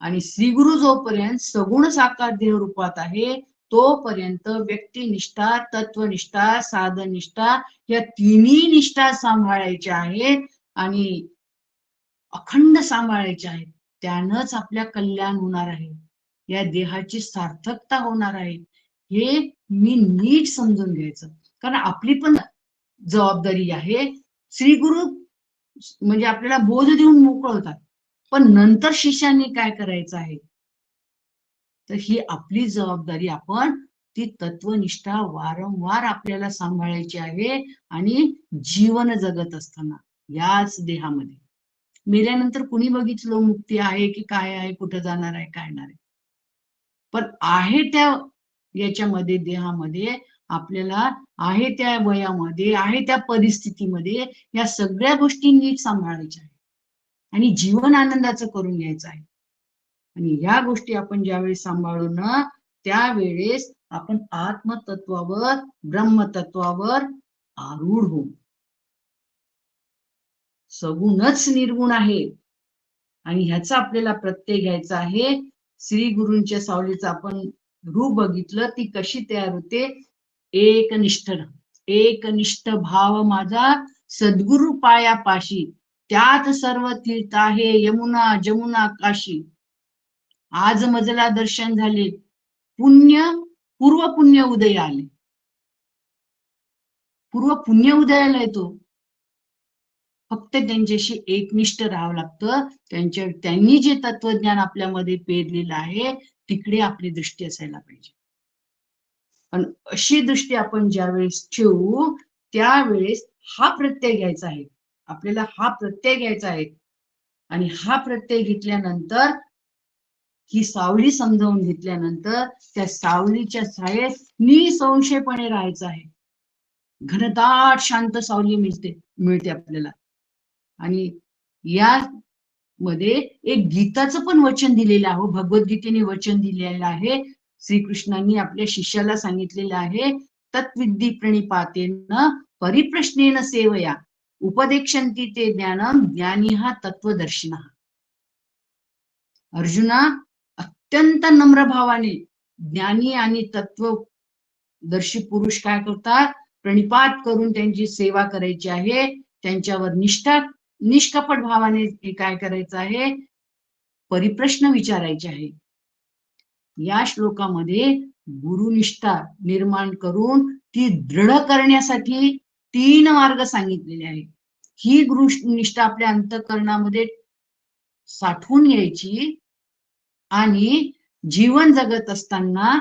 आणि श्री गुरु जोपर्यंत सगुण साकार देह रूपात आहे तोपर्यंत व्यक्तिनिष्ठा, तत्वनिष्ठा, साधनिष्ठा या तिन्ही निष्ठा सांभाळायच्या आहेत आणि अखंड सांभाळायचे आहेत. त्यानंच आपल्या कल्याण होणार आहे, या देहाची सार्थकता होणार आहे. हे मी नीट समजून घ्यायचं, कारण आपली पण जबाबदारी आहे. श्री गुरु म्हणजे आपल्याला बोध देऊन मोकळवतात, पण नंतर शिष्याने काय करायचं आहे तर ही आपली जबाबदारी. आपण ती तत्वनिष्ठा वारंवार आपल्याला सांभाळायची आहे. आणि जीवन जगत असताना याच देहामध्ये, मेल्यानंतर कुणी बघितलं मुक्ती आहे की काय आहे, कुठं जाणार आहे, काय येणार आहे, पण आहे त्या याच्यामध्ये, देहामध्ये आपल्याला आहे त्या वयामध्ये, आहे त्या परिस्थितीमध्ये या सगळ्या गोष्टी नीट सांभाळायच्या आहे आणि जीवन आनंदाचं करून घ्यायचं आहे. आणि ह्या गोष्टी आपण ज्यावेळेस सांभाळू ना त्यावेळेस आपण आत्मतत्वावर ब्रह्मतत्वावर आरूढ होऊ. सगुणच निर्गुण आहे आणि ह्याचा आपल्याला प्रत्यय घ्यायचा आहे. श्री गुरूंच्या सावलीचं आपण रूप बघितलं, ती कशी तयार होते. एकनिष्ठ भाव माझा सद्गुरु पायापाशी, त्यात सर्व तीर्थ आहे यमुना जमुना काशी. आज मजला दर्शन झाले, पूर्व पुण्य उदय आले. पूर्व पुण्य उदयाला येतो. फक्त त्यांच्याशी एकनिष्ठ राहावं लागतं. त्यांनी जे तत्वज्ञान आपल्यामध्ये पेरलेलं आहे तिकडे आपली दृष्टी असायला पाहिजे. पण अशी दृष्टी आपण ज्यावेळेस ठेवू त्यावेळेस हा प्रत्यय घ्यायचा आहे. आपल्याला हा प्रत्यय घ्यायचा आहे आणि हा प्रत्यय घेतल्यानंतर ही सावली समजावून घेतल्यानंतर त्या सावलीच्या छायेत निसंशयपणे राहायचं आहे. घनदाट शांत सावली मिळते आपल्याला. आणि या मध्ये एक गीताचं पण वचन दिलेलं आहे. भगवद्गीतेने वचन दिलेलं आहे. श्रीकृष्णांनी आपल्या शिष्याला सांगितलेलं आहे, तत्विद्धी प्रणिपातेन परिप्रश्नेन सेवया उपदेक्षन्ति ते ज्ञानम ज्ञानी हा तत्वदर्शिना. अर्जुना, अत्यंत नम्र भावाने ज्ञानी आणि तत्वदर्शी पुरुष काय करतात, प्रणिपात करून त्यांची सेवा करायची आहे. त्यांच्यावर निष्कपट भावाने काय करायचं आहे, परिप्रश्न विचारायचे आहे. या श्लोकामध्ये गुरुनिष्ठा निर्माण करून ती दृढ करण्यासाठी 3 मार्ग सांगितलेले आहेत. ही गुरुनिष्ठा आपल्या अंतःकरणामध्ये साठवून यायची आणि जीवन जगत असताना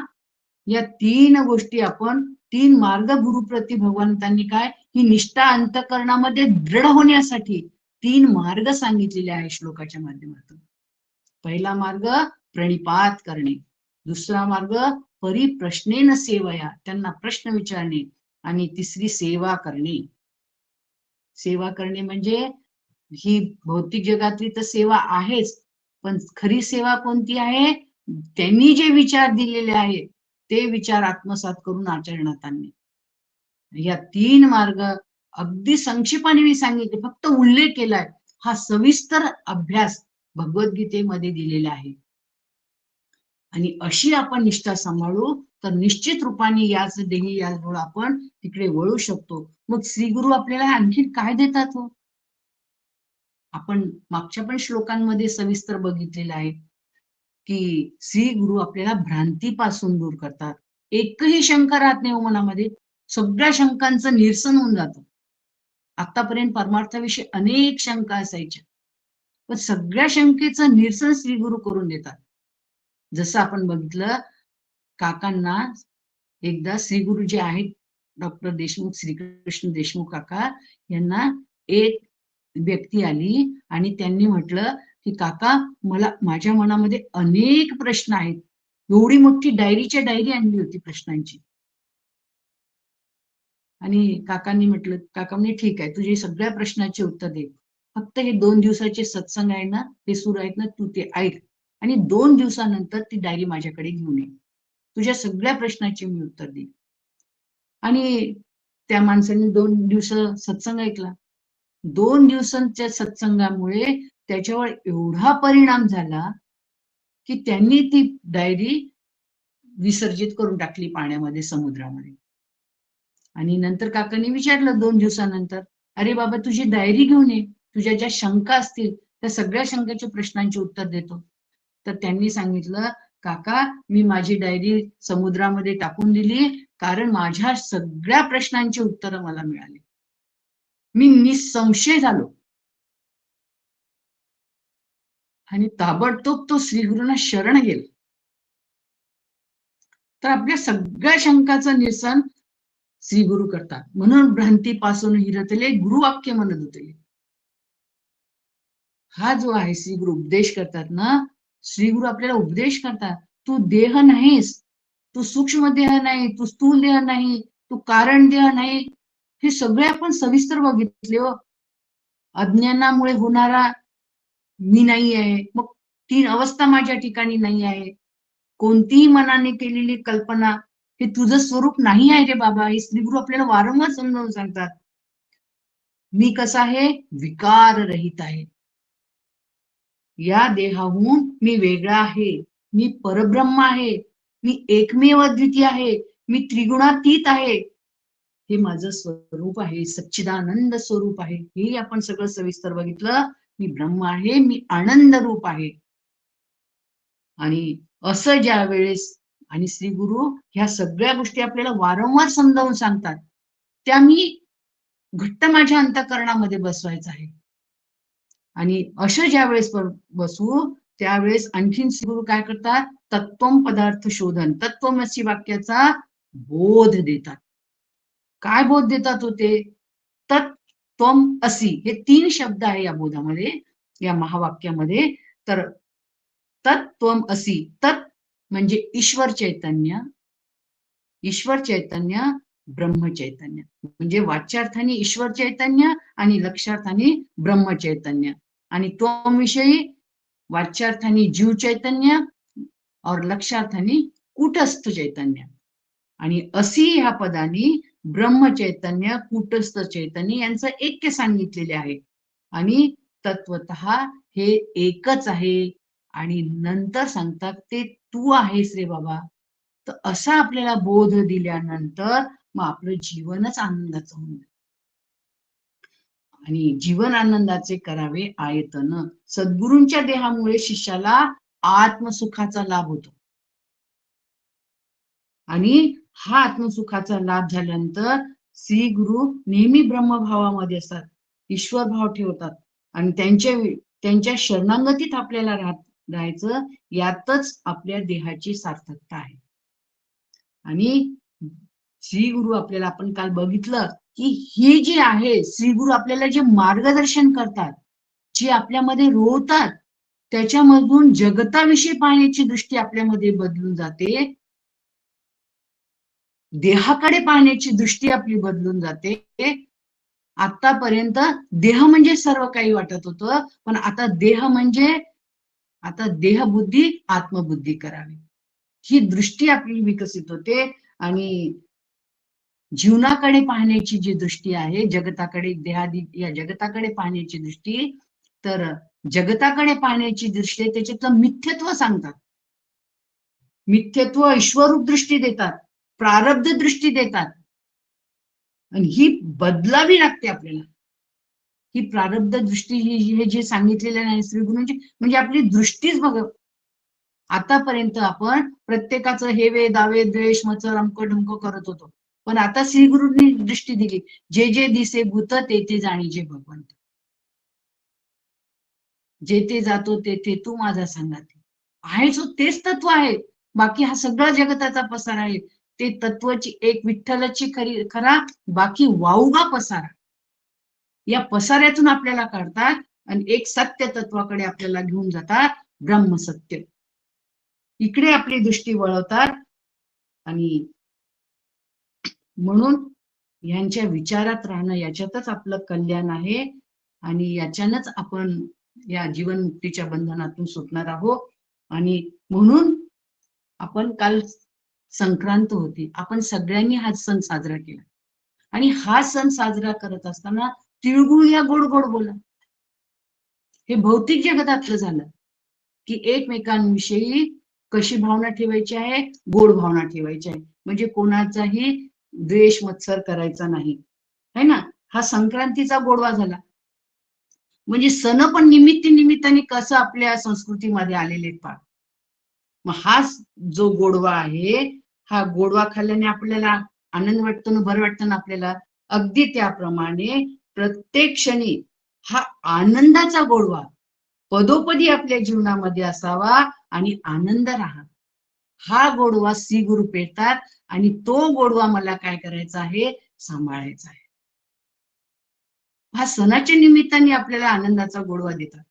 या 3 गोष्टी आपण 3 मार्ग गुरुप्रती भगवंतांनी काय ही निष्ठा अंतःकरणामध्ये दृढ होण्यासाठी 3 मार्ग सांगितलेले आहे श्लोकाच्या माध्यमातून. पहिला मार्ग प्रणिपात करणे, दुसरा मार्ग परिप्रश्नेन सेवया, त्यांना प्रश्न विचारणे, आणि तिसरी सेवा करणे. सेवा करणे म्हणजे ही भौतिक जगातली तर सेवा आहेच, पण खरी सेवा कोणती आहे, त्यांनी जे विचार दिलेले आहेत ते विचार आत्मसात करून आचरणात आणणे. या 3 मार्ग अगदी संक्षेपाने मी सांगितले, फक्त उल्लेख केलाय. हा सविस्तर अभ्यास भगवद्गीतेमध्ये दिलेला आहे. आणि अशी आपण निष्ठा सांभाळू तर निश्चित रूपाने याच देही याजवळ आपण तिकडे वळू शकतो. मग श्री गुरु आपल्याला आणखी काय देतात हो? आपण मागच्या पण श्लोकांमध्ये सविस्तर बघितलेलं आहे की श्री गुरु आपल्याला भ्रांतीपासून दूर करतात. एकही शंका राहत नाही मनामध्ये, सगळ्या शंकांचं निरसन होऊन जातं. आतापर्यंत परमार्थाविषयी अनेक शंका असायच्या, पण सगळ्या शंकेचं निरसन श्री गुरु करून देतात. जसं आपण बघितलं, काकांना एकदा श्री गुरु जे आहेत डॉक्टर देशमुख, श्रीकृष्ण देशमुख काका यांना एक व्यक्ती आली आणि त्यांनी म्हटलं की काका, मला माझ्या मनामध्ये अनेक प्रश्न आहेत. एवढी मोठी डायरीच्या डायरी आणली होती प्रश्नांची. आणि काकांनी म्हटलं, काका म्हणे ठीक आहे, तुझे सगळ्या प्रश्नाचे उत्तर दे, फक्त हे 2 दिवसाचे सत्संग आहे ना, ते सुरू आहेत ना, तू ते ऐक आणि 2 दिवसानंतर ती डायरी माझ्याकडे घेऊन ये, तुझ्या सगळ्या प्रश्नाचे मी उत्तर देईन. आणि त्या माणसाने 2 दिवस सत्संग ऐकला. 2 दिवसांच्या सत्संगामुळे त्याच्यावर एवढा परिणाम झाला की त्यांनी ती डायरी विसर्जित करून टाकली पाण्यामध्ये, समुद्रामध्ये. आणि नंतर काकांनी विचारलं 2 दिवसानंतर, अरे बाबा, तुझी डायरी घेऊन ये, तुझ्या ज्या शंका असतील त्या सगळ्या शंकाच्या प्रश्नांचे उत्तर देतो. तर त्यांनी सांगितलं, काका, मी माझी डायरी समुद्रामध्ये टाकून दिली, कारण माझ्या सगळ्या प्रश्नांची उत्तरं मला मिळाली. मी निसंशय झालो. आणि ताबडतोब तो श्रीगुरूंना शरण गेला. तर आपल्या सगळ्या शंकाचं निरसन श्री गुरु करतात. म्हणून भ्रांतीपासून हिरतले गुरुवाक्य म्हणत होते. हा जो आहे श्री गुरु उपदेश करतात ना, श्री गुरु आपल्याला उपदेश करतात, तू देह नाहीस, तू सूक्ष्म देह नाही, तू स्थूल देह नाही, तू कारण देह नाही. हे सगळे आपण सविस्तर बघितले हो. अज्ञानामुळे होणारा मी नाही आहे, मग तीन अवस्था माझ्या ठिकाणी नाही आहे. कोणतीही मनाने केलेली कल्पना हे तुझं स्वरूप नाही आहे रे बाबा. हे श्रीगुरु आपल्याला वारंवार समजावून सांगतात. मी कसा आहे? विकार रहित आहे. या देहाहून मी वेगळा आहे. मी परब्रह्म आहे. मी एकमेव अद्वितीय आहे. मी त्रिगुणातीत आहे. हे माझं स्वरूप आहे. सच्चिदानंद स्वरूप आहे. हे आपण सगळं सविस्तर बघितलं. मी ब्रह्म आहे. मी आनंद रूप आहे. आणि असं ज्या वेळेस आणि श्री गुरु ह्या सगळ्या गोष्टी आपल्याला वारंवार समजावून सांगतात, त्या मी घट्ट माझ्या अंतःकरणामध्ये बसवायचं आहे. आणि असं ज्या वेळेस बसू त्यावेळेस आणखीन श्री गुरु काय करतात? तत्वम पदार्थ शोधन, तत्वमसी वाक्याचा बोध देतात. काय बोध देतात होते? तत्वम असी हे 3 शब्द आहे या बोधामध्ये, या महावाक्यामध्ये. तर तत्वम असी, तत् म्हणजे ईश्वर चैतन्य, ईश्वर चैतन्य, ब्रह्म चैतन्य. म्हणजे वाच्यार्थाने ईश्वर चैतन्य आणि लक्षार्थाने ब्रह्म चैतन्य. आणि त्वम विषयी वाच्यार्थाने जीव चैतन्य और लक्षार्थाने कूटस्थ चैतन्य. आणि असी ह्या पदाने ब्रह्म चैतन्य, कूटस्थ चैतन्य यांचं ऐक्य सांगितलेले आहे. आणि तत्वतः हे एकच आहे. आणि नंतर सांगतात ते तू आहेस रे बाबा. तर असा आपल्याला बोध दिल्यानंतर मग आपलं जीवनच आनंदाचं होईल. आणि जीवन आनंदाचे करावे आयतन. सद्गुरूंच्या देहामुळे शिष्याला आत्मसुखाचा लाभ होतो. आणि हा आत्मसुखाचा लाभ झाल्यानंतर श्री गुरु नेहमी ब्रह्मभावामध्ये असतात, ईश्वर भाव ठेवतात. आणि त्यांच्या शरणांगतीत आपल्याला राहायचं. यातच आपल्या देहाची सार्थकता आहे. आणि श्री गुरु आपल्याला, आपण काल बघितलं की ही जी आहे, श्री गुरु आपल्याला जे मार्गदर्शन करतात, जे आपल्यामध्ये रोवतात, त्याच्यामधून जगताविषयी पाहण्याची दृष्टी आपल्यामध्ये बदलून जाते. देहाकडे पाहण्याची दृष्टी आपली बदलून जाते. आतापर्यंत देह म्हणजे सर्व काही वाटत होतं, पण आता देह म्हणजे आता देहबुद्धी आत्मबुद्धी करावी, ही दृष्टी आपली विकसित होते. आणि जीवनाकडे पाहण्याची जी दृष्टी आहे, जगताकडे, देहादी या जगताकडे पाहण्याची दृष्टी, तर जगताकडे पाहण्याची दृष्टी त्याच्यातलं मिथ्यत्व सांगतात. मिथ्यत्व ईश्वरूप दृष्टी देतात, प्रारब्ध दृष्टी देतात. आणि ही बदलावी लागते आपल्याला. ही प्रारब्ध दृष्टी, हे जे सांगितलेलं नाही श्री गुरूंची, म्हणजे आपली दृष्टीच बघ. आतापर्यंत आपण प्रत्येकाचं हे वे दावे द्वेष मचर अमक ढमक करत होतो, पण आता श्री गुरूंनी दृष्टी दिली, जे जे दिसे भूत तेथे जाणीजे भगवंत. जेथे जातो तेथे तू माझा संगाती आहेस, तेच तत्व आहे. बाकी हा सगळा जगताचा पसार आहे. ते तत्वाची एक विठ्ठलाची खरा, बाकी वावगा पसारा. या पसाऱ्यातून आपल्याला काढतात आणि एक सत्य तत्वाकडे आपल्याला घेऊन जातात, ब्रह्मसत्य. इकडे आपली दृष्टी वळवतात. आणि म्हणून यांच्या विचारात राहणं, याच्यातच आपलं कल्याण आहे. आणि याच्यानंच आपण या जीवनमुक्तीच्या बंधनातून सुटणार आहोत. आणि म्हणून आपण काल संक्रांत होती, आपण सगळ्यांनी हा सण साजरा केला. आणि हा सण साजरा करत असताना तिळगुळ या गोड गोड बोला. हे भौतिक जगतातलं झालं की एकमेकांविषयी कशी भावना ठेवायची आहे? गोड भावना ठेवायची आहे. म्हणजे कोणाचाही द्वेष मत्सर करायचा नाही, है ना. हा संक्रांतीचा गोडवा झाला. म्हणजे सण पण निमित्ताने कसं आपल्या संस्कृतीमध्ये आलेले पहा. मग हा जो गोडवा आहे, हा गोडवा खाल्ल्याने आपल्याला आनंद वाटतो ना, बरं वाटतं ना आपल्याला. अगदी त्याप्रमाणे प्रत्येक क्षणी हा आनंदाचा गोडवा पदोपदी आपल्या जीवनामध्ये असावा आणि आनंद राहा. हा गोडवा श्री गुरु पेटतात. आणि तो गोडवा मला काय करायचा आहे? सांभाळायचा आहे. हा सणाच्या निमित्ताने आपल्याला आनंदाचा गोडवा देतात.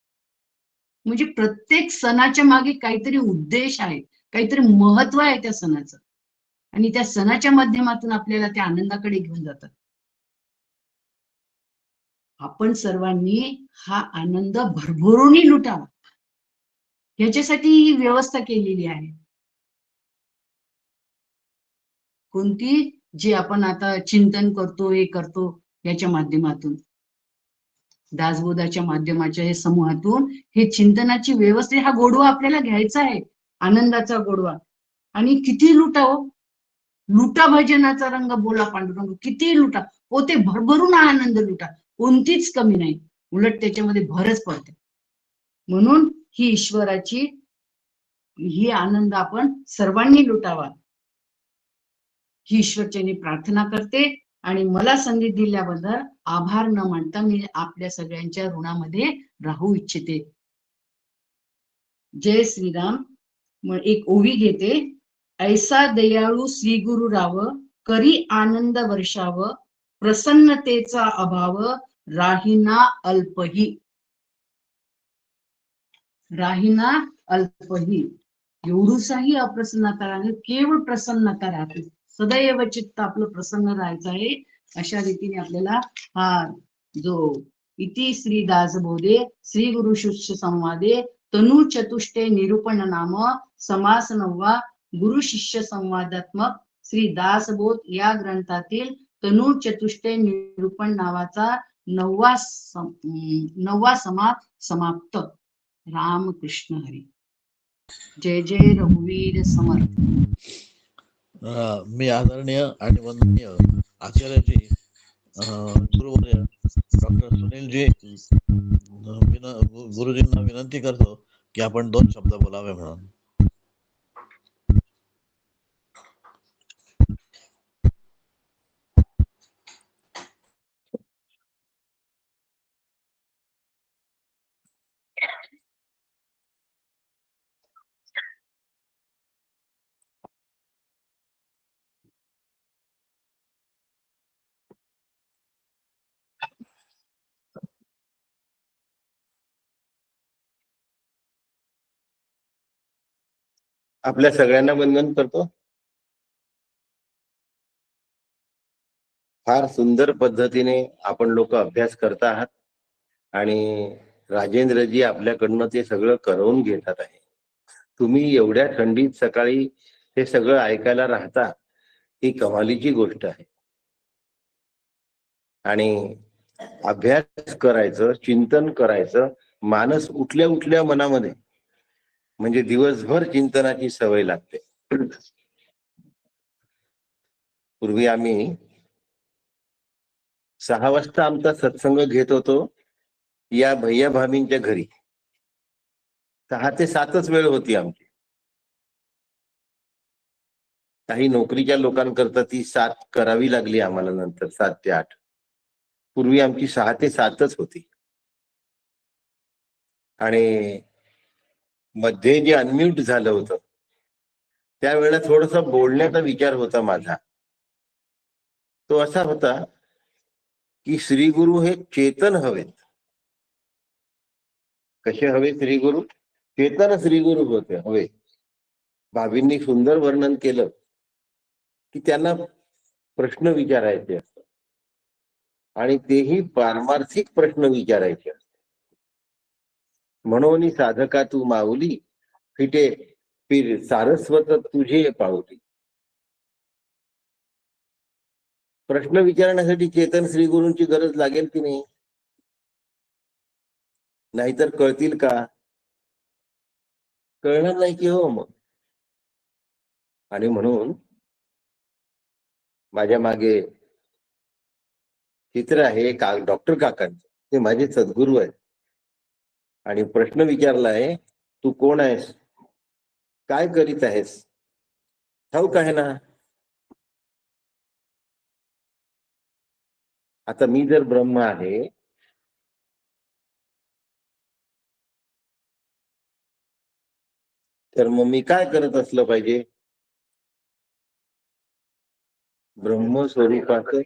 म्हणजे प्रत्येक सणाच्या मागे काहीतरी उद्देश आहे, काहीतरी महत्व आहे त्या सणाचं. आणि त्या सणाच्या माध्यमातून आपल्याला त्या आनंदाकडे घेऊन जातात. आपण सर्वांनी हा आनंद भरभरून लुटावा, ह्याच्यासाठी ही व्यवस्था केलेली आहे. कोणती? जी आपण आता चिंतन करतो, हे करतो याच्या माध्यमातून, दासबोधाच्या माध्यमाच्या हे समूहातून हे चिंतनाची व्यवस्था, हा गोडवा आपल्याला घ्यायचा आहे, आनंदाचा गोडवा. आणि किती लुटावं, लुटा भजनाचा रंग बोला पांडुरंग, किती लुटा, पोते भरभरून आनंद लुटा, कोणतीच कमी नाही, उलट त्याच्यामध्ये भरच पडते. म्हणून ही ईश्वराची ही आनंद आपण सर्वांनी लुटावा ही ईश्वरचरणी प्रार्थना करते. आणि मला संधी दिल्याबद्दल आभार न मानता मी आपल्या सगळ्यांच्या ऋणामध्ये राहू इच्छिते. जय श्रीराम. मग एक ओवी घेते. ऐसा दयाळू श्री गुरु राव, करी आनंद वर्षाव, प्रसन्नतेचा अभाव राहीना अल्पही. राहीना अल्पही. एवढूसाही अप्रसन्नता राहते, केवळ प्रसन्नता राहते. सदैव चित्त आपलं प्रसन्न राहायचं आहे. अशा रीतीने आपल्याला हा जो इति श्री दासबोधे श्री गुरु शिष्य संवादे तनु चतुष्टय निरूपण नाम समास 9 गुरु शिष्य संवादात्मक श्री दासबोध या ग्रंथातील तनु चतुष्टय निरूपण नावाचा 9वा समाप्त. रामकृष्ण हरी. जय जय रघुवीर समर्थ. मी आदरणीय आणि वंदनीय आचार्यजी गुरुवर्य डॉक्टर सुनीलजी गुरुजींना विनंती करतो की आपण 2 शब्द बोलावे म्हणून. आपल्या सगळ्यांना वंदन करतो. फार सुंदर पद्धतीने आपण लोक अभ्यास करत आहात आणि राजेंद्रजी आपल्याकडनं ते सगळं करवून घेतात आहे. तुम्ही एवढ्या थंडीत सकाळी हे सगळं ऐकायला राहता, ही कमालीची गोष्ट आहे. आणि अभ्यास करायचं, चिंतन करायचं, मानस उठल्या उठल्या मनामध्ये, म्हणजे दिवसभर चिंतनाची सवय लागते. पूर्वी आम्ही 6 वाजता आमचा सत्संग घेत होतो या भैया भामींच्या घरी. 6 ते 7च वेळ होती आमची. काही नोकरीच्या लोकांकरता ती 7 करावी लागली आम्हाला नंतर 7 ते 8. पूर्वी आमची 6 ते 7च होती. आणि मध्ये जे अनम्यूट झालं होतं त्यावेळेला थोडासा बोलण्याचा विचार होता माझा. तो असा होता की श्री गुरु हे चेतन हवेत. कसे हवे श्री गुरु? चेतन श्री गुरु होते हवे. भाभींनी सुंदर वर्णन केलं की त्यांना प्रश्न विचारायचे असतात आणि तेही पारमार्थिक प्रश्न विचारायचे असतात. म्हणून साधका तू माऊली, फिटे पीर सारस्वत तुझे पाऊली. प्रश्न विचारण्यासाठी चेतन श्री गुरूंची गरज लागेल की नाही? नाहीतर कळतील का? कळणार नाही की हो मग. आणि म्हणून माझ्या मागे चित्र आहे डॉक्टर काकांचं. ते माझे सद्गुरू आहेत. आणि प्रश्न विचारलाय, तू कोण आहेस, काय करीत आहेस, ठाऊक आहे ना? आता मी जर ब्रह्म आहे तर मग मी काय करत असलं पाहिजे? ब्रह्मस्वरूपाचं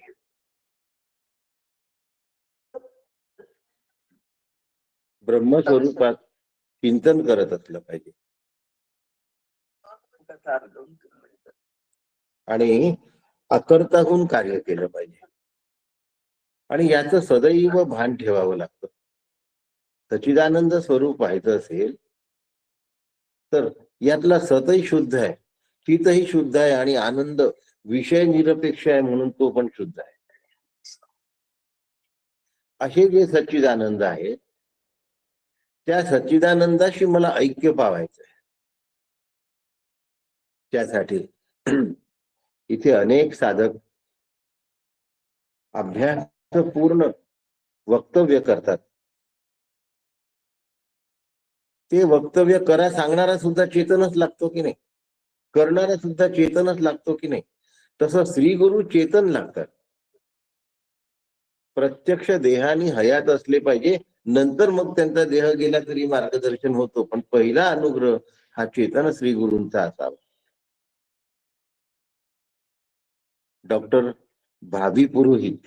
ब्रह्मस्वरूपात चिंतन करत असलं पाहिजे आणि अकर्ताहून कार्य केलं पाहिजे. आणि याचं सदैव भान ठेवावं लागतं. सच्चिदानंद स्वरूप व्हायचं असेल तर यातला सतही शुद्ध आहे, चित्तही शुद्ध आहे आणि आनंद विषय निरपेक्ष आहे म्हणून तो पण शुद्ध आहे. असे जे सच्चिदानंद आहे त्या सच्चिदानंदाशी मला ऐक्य पावायचं आहे. त्यासाठी इथे अनेक साधक अभ्यासपूर्ण वक्तव्य करतात. ते वक्तव्य करा सांगणारा सुद्धा चेतनच लागतो की नाही, करणारा सुद्धा चेतनच लागतो की नाही. तसं श्री गुरु चेतन लागतात. प्रत्यक्ष देहानी हयात असले पाहिजे, नंतर मग त्यांचा देह गेला तरी मार्गदर्शन होतो, पण पहिला अनुग्रह हा चेतन श्री गुरूंचा असावा. डॉक्टर भावी पुरोहित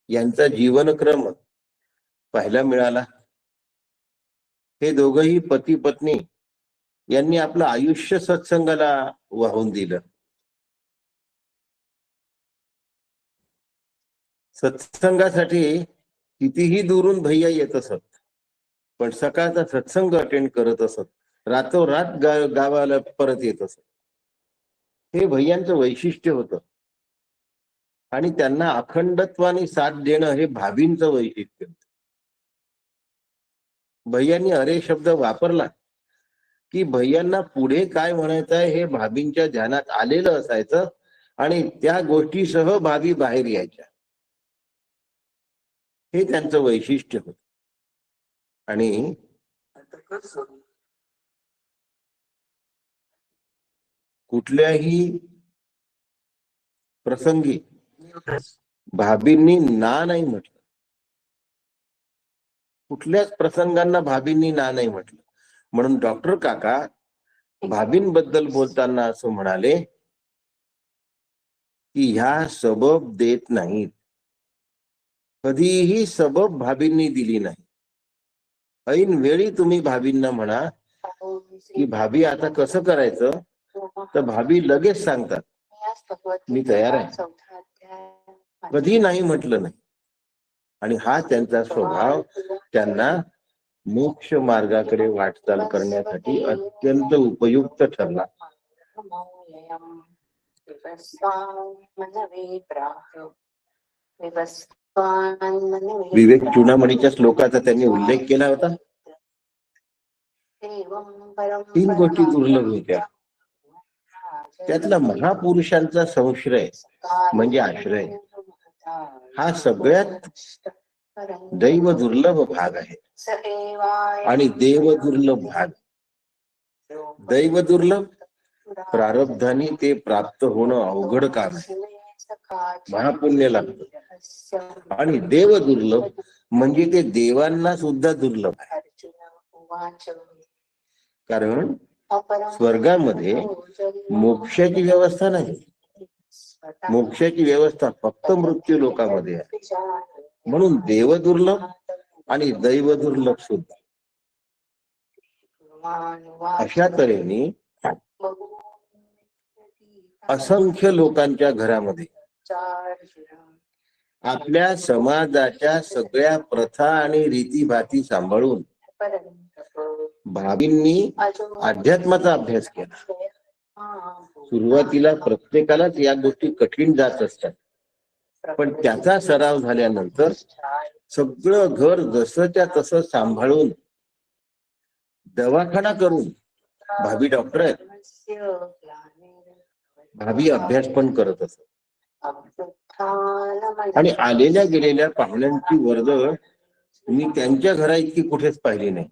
यांचा जीवनक्रम पाहायला मिळाला. हे दोघही पती पत्नी यांनी आपलं आयुष्य सत्संगाला वाहून दिलं. सत्संगासाठी कितीही दुरून भैया येत असत, पण सकाळचा सत्संग अटेंड करत असत, रातोरात गावाला परत येत असत. हे भैयांचं वैशिष्ट्य होतं आणि त्यांना अखंडत्वाने साथ देणं हे भाभींचं वैशिष्ट्य होतं. भैयांनी अरे शब्द वापरला की भैयांना पुढे काय म्हणायचं आहे हे भाभींच्या ध्यानात आलेलं असायचं आणि त्या गोष्टीसह भाभी बाहेर यायच्या. हे त्यांचं वैशिष्ट्य होत. आणि कुठल्याही प्रसंगी भाभींनी ना नाही म्हटलं. कुठल्याच प्रसंगांना भाभींनी ना नाही म्हटलं. म्हणून डॉक्टर काका भाभींबद्दल बोलताना असं म्हणाले की ह्या सबब देत नाहीत. कधीही सबब भाभींनी दिली नाही. ऐन वेळी तुम्ही भाभींना म्हणा की भाभी आता कसं करायचं, तर भाभी लगेच सांगतात मी तयार आहे. कधी नाही म्हटलं नाही. आणि हा त्यांचा स्वभाव त्यांना मोक्ष मार्गाकडे वाटचाल करण्यासाठी अत्यंत उपयुक्त ठरला. विवेक चूडामणीच्या श्लोकाचा त्यांनी उल्लेख केला होता. 3 गोष्टी दुर्लभ होत्या. त्यातला महापुरुषांचा संश्रय म्हणजे आश्रय हा सगळ्यात दैव दुर्लभ भाग आहे. आणि देव दुर्लभ भाग. दैव दुर्लभ प्रारब्धाने ते प्राप्त होणं अवघड काम आहे, महापुण्य लागतं. आणि देव दुर्लभ म्हणजे ते देवांना सुद्धा दुर्लभ आहे. कारण स्वर्गामध्ये मोक्षाची व्यवस्था नाही. मोक्षाची व्यवस्था फक्त मृत्यू लोकामध्ये आहे. म्हणून देव दुर्लभ आणि दैव दुर्लभ सुद्धा. अशा तऱ्हेने असंख्य लोकांच्या घरामध्ये आपल्या समाजाच्या सगळ्या प्रथा आणि रीतीभाती सांभाळून भाभींनी अध्यात्माचा अभ्यास केला. सुरुवातीला प्रत्येकालाच या गोष्टी कठीण जात असतात, पण त्याचा सराव झाल्यानंतर सगळं घर जसंच्या तसं सांभाळून दवाखाना करून भाभी डॉक्टर आहेत, भाभी अभ्यास पण करत असत. आणि आलेल्या गेलेल्या पाहुण्यांची वर्दळ मी त्यांच्या घरा इतकी कुठेच पाहिली नाही.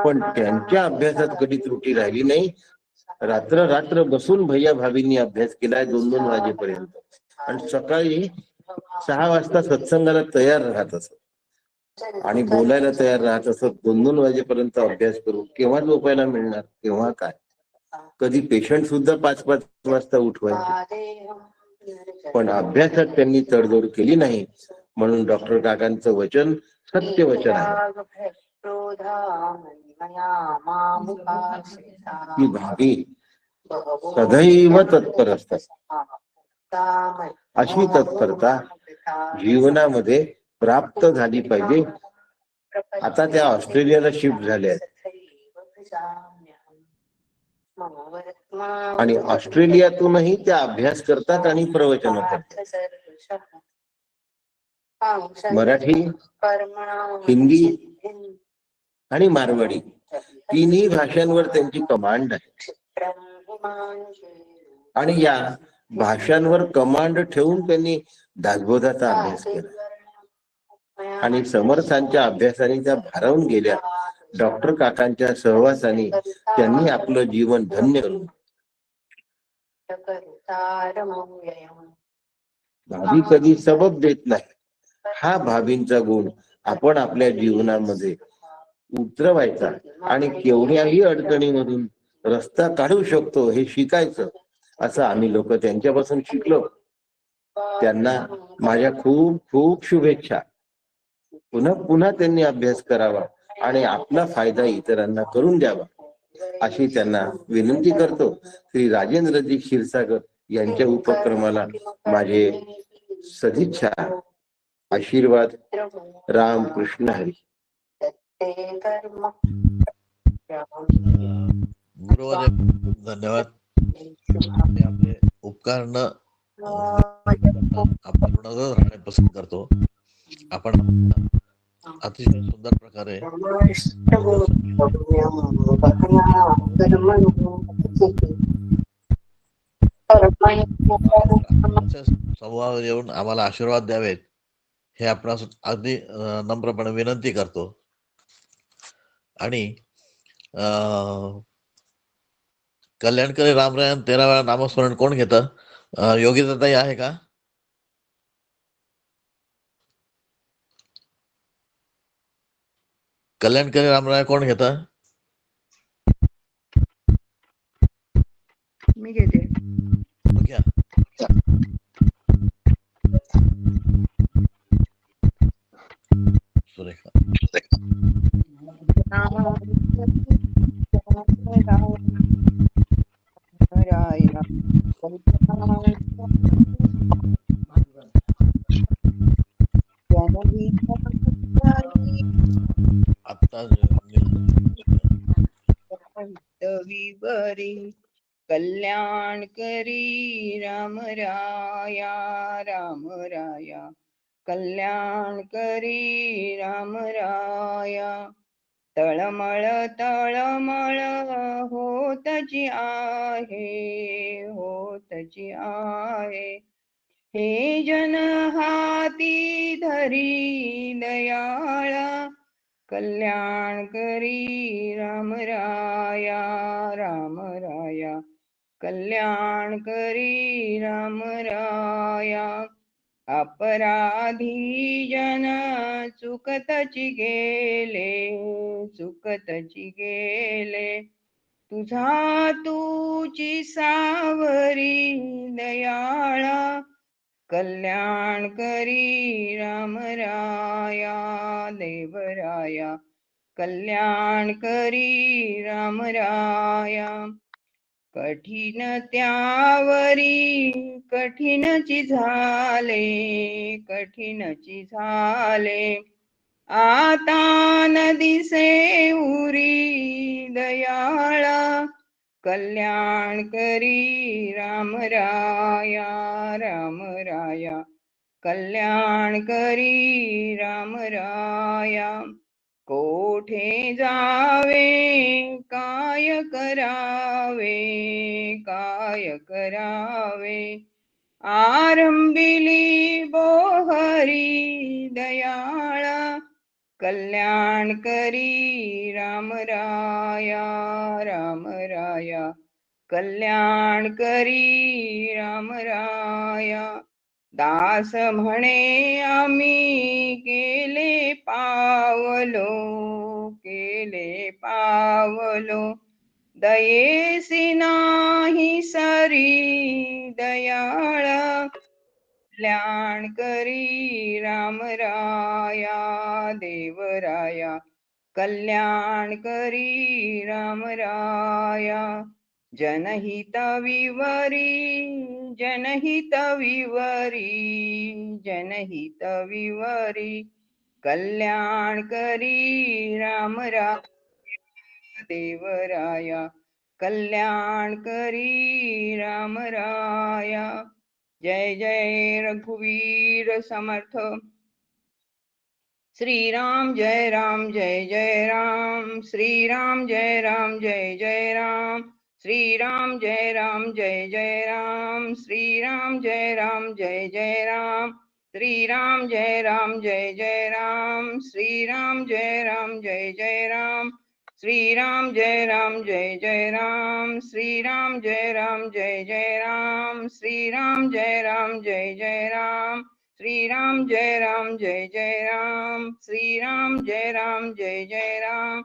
पण त्यांच्या अभ्यासात कधी त्रुटी राहिली नाही. रात्र रात्र बसून भैया भाभींनी अभ्यास केलाय 2-2 वाजेपर्यंत. आणि सकाळी 6 वाजता सत्संगाला तयार राहत असत आणि बोलायला तयार राहत असत. 2-2 वाजेपर्यंत अभ्यास करून केव्हा झोपायला मिळणार, केव्हा काय. कधी पेशंट सुद्धा 5-5 वाजता उठवायचे. पण अभ्यासात त्यांनी तडजोड केली नाही. म्हणून डॉक्टर काकांचं वचन सत्य वचन आहे की भाभी सदैव तत्पर असतात. अशी तत्परता जीवनामध्ये प्राप्त झाली पाहिजे. आता त्या ऑस्ट्रेलियाला शिफ्ट झाल्या आहेत आणि ऑस्ट्रेलियातूनही त्या अभ्यास करतात आणि प्रवचन करतात. मराठी, हिंदी आणि मारवाडी तिन्ही भाषांवर त्यांची कमांड आहे आणि या भाषांवर कमांड ठेवून त्यांनी दासबोधाचा अभ्यास केला आणि समर्थांच्या अभ्यासाने त्या भारावून गेल्या. डॉक्टर काकांच्या सहवासाने त्यांनी आपलं जीवन धन्य करून भाभी कधी सबब देत नाही. हा भाभींचा गुण आपण आपल्या जीवनामध्ये उतरवायचा आणि केवढ्याही अडचणीमधून रस्ता काढू शकतो हे शिकायचं, असं आम्ही लोक त्यांच्यापासून शिकलो. त्यांना माझ्या खूप खूप शुभेच्छा. पुन्हा पुन्हा त्यांनी अभ्यास करावा आणि आपला फायदा इतरांना करून द्यावा अशी त्यांना विनंती करतो. श्री राजेंद्रजी क्षीरसागर यांच्या उपक्रमाला माझे सदिच्छा, आशीर्वाद. राम कृष्ण हरी. गुरुवार धन्यवाद. मी आपले उपकार न आपण ऋणातच राहणे पसंत करतो. आपण अतिशय सुंदर प्रकारे समूहावर येऊन आम्हाला आशीर्वाद द्यावेत हे आपणास अगदी नम्रपणे विनंती करतो. आणि कल्याणकरी रामरायन 13 वेळा नामस्मरण कोण घेतं? योगिताताई आहे का? कल्याणकरी रामराय कोण घेतं? मी घेते. घ्या. सुरेखा. आता विवरी कल्याण करी राम राया, राम राया कल्याण करी राम राया. तळमळ तळमळ होतची आहे, होतची आहे. हे जन हाती धरी दयाळा, कल्याण करी राम राया, राम राया कल्याण करी राम राया. अपराधी जन चुकतची गेले, चुकतची गेले. तुझा तूची सावरी दयाळा, कल्याण करी राम राया, देवराया कल्याण करी राम राया. कठीण त्यावरी कठीणची झाले, कठीणची झाले. आता न दिसे उरी दयाळा, कल्याण करी राम राया, राम राया कल्याण करी राम राया. कोठे जावे काय करावे, काय करावे. आरंभिली बोहरी दयाळा, कल्याण करी राम राया, राम राया कल्याण करी राम राया. दास म्हणे आम्ही केले पावलो, केले पावलो. दयेसी नाही सरी दयाळा, कल्याण करी राम राया, देवराया कल्याण करी राम राया. जनहित विवरी, जनहित विवरी, जनहित विवरी कल्याण करी राम देवराया कल्याण करी राम राया. जय जय रघुवीर समर्थ. श्रीराम जय राम जय जय राम. श्रीराम जय राम जय जय राम. श्रीराम जय राम जय जय राम. श्रीराम जय राम जय जय राम. श्रीराम जय राम जय जय राम. श्रीराम जय राम जय जय राम. श्रीराम जय राम जय जय राम. श्रीराम जय राम जय जय राम. श्रीराम जय राम जय जय राम. श्रीराम जय राम जय जय राम. श्रीराम जय राम जय जय राम.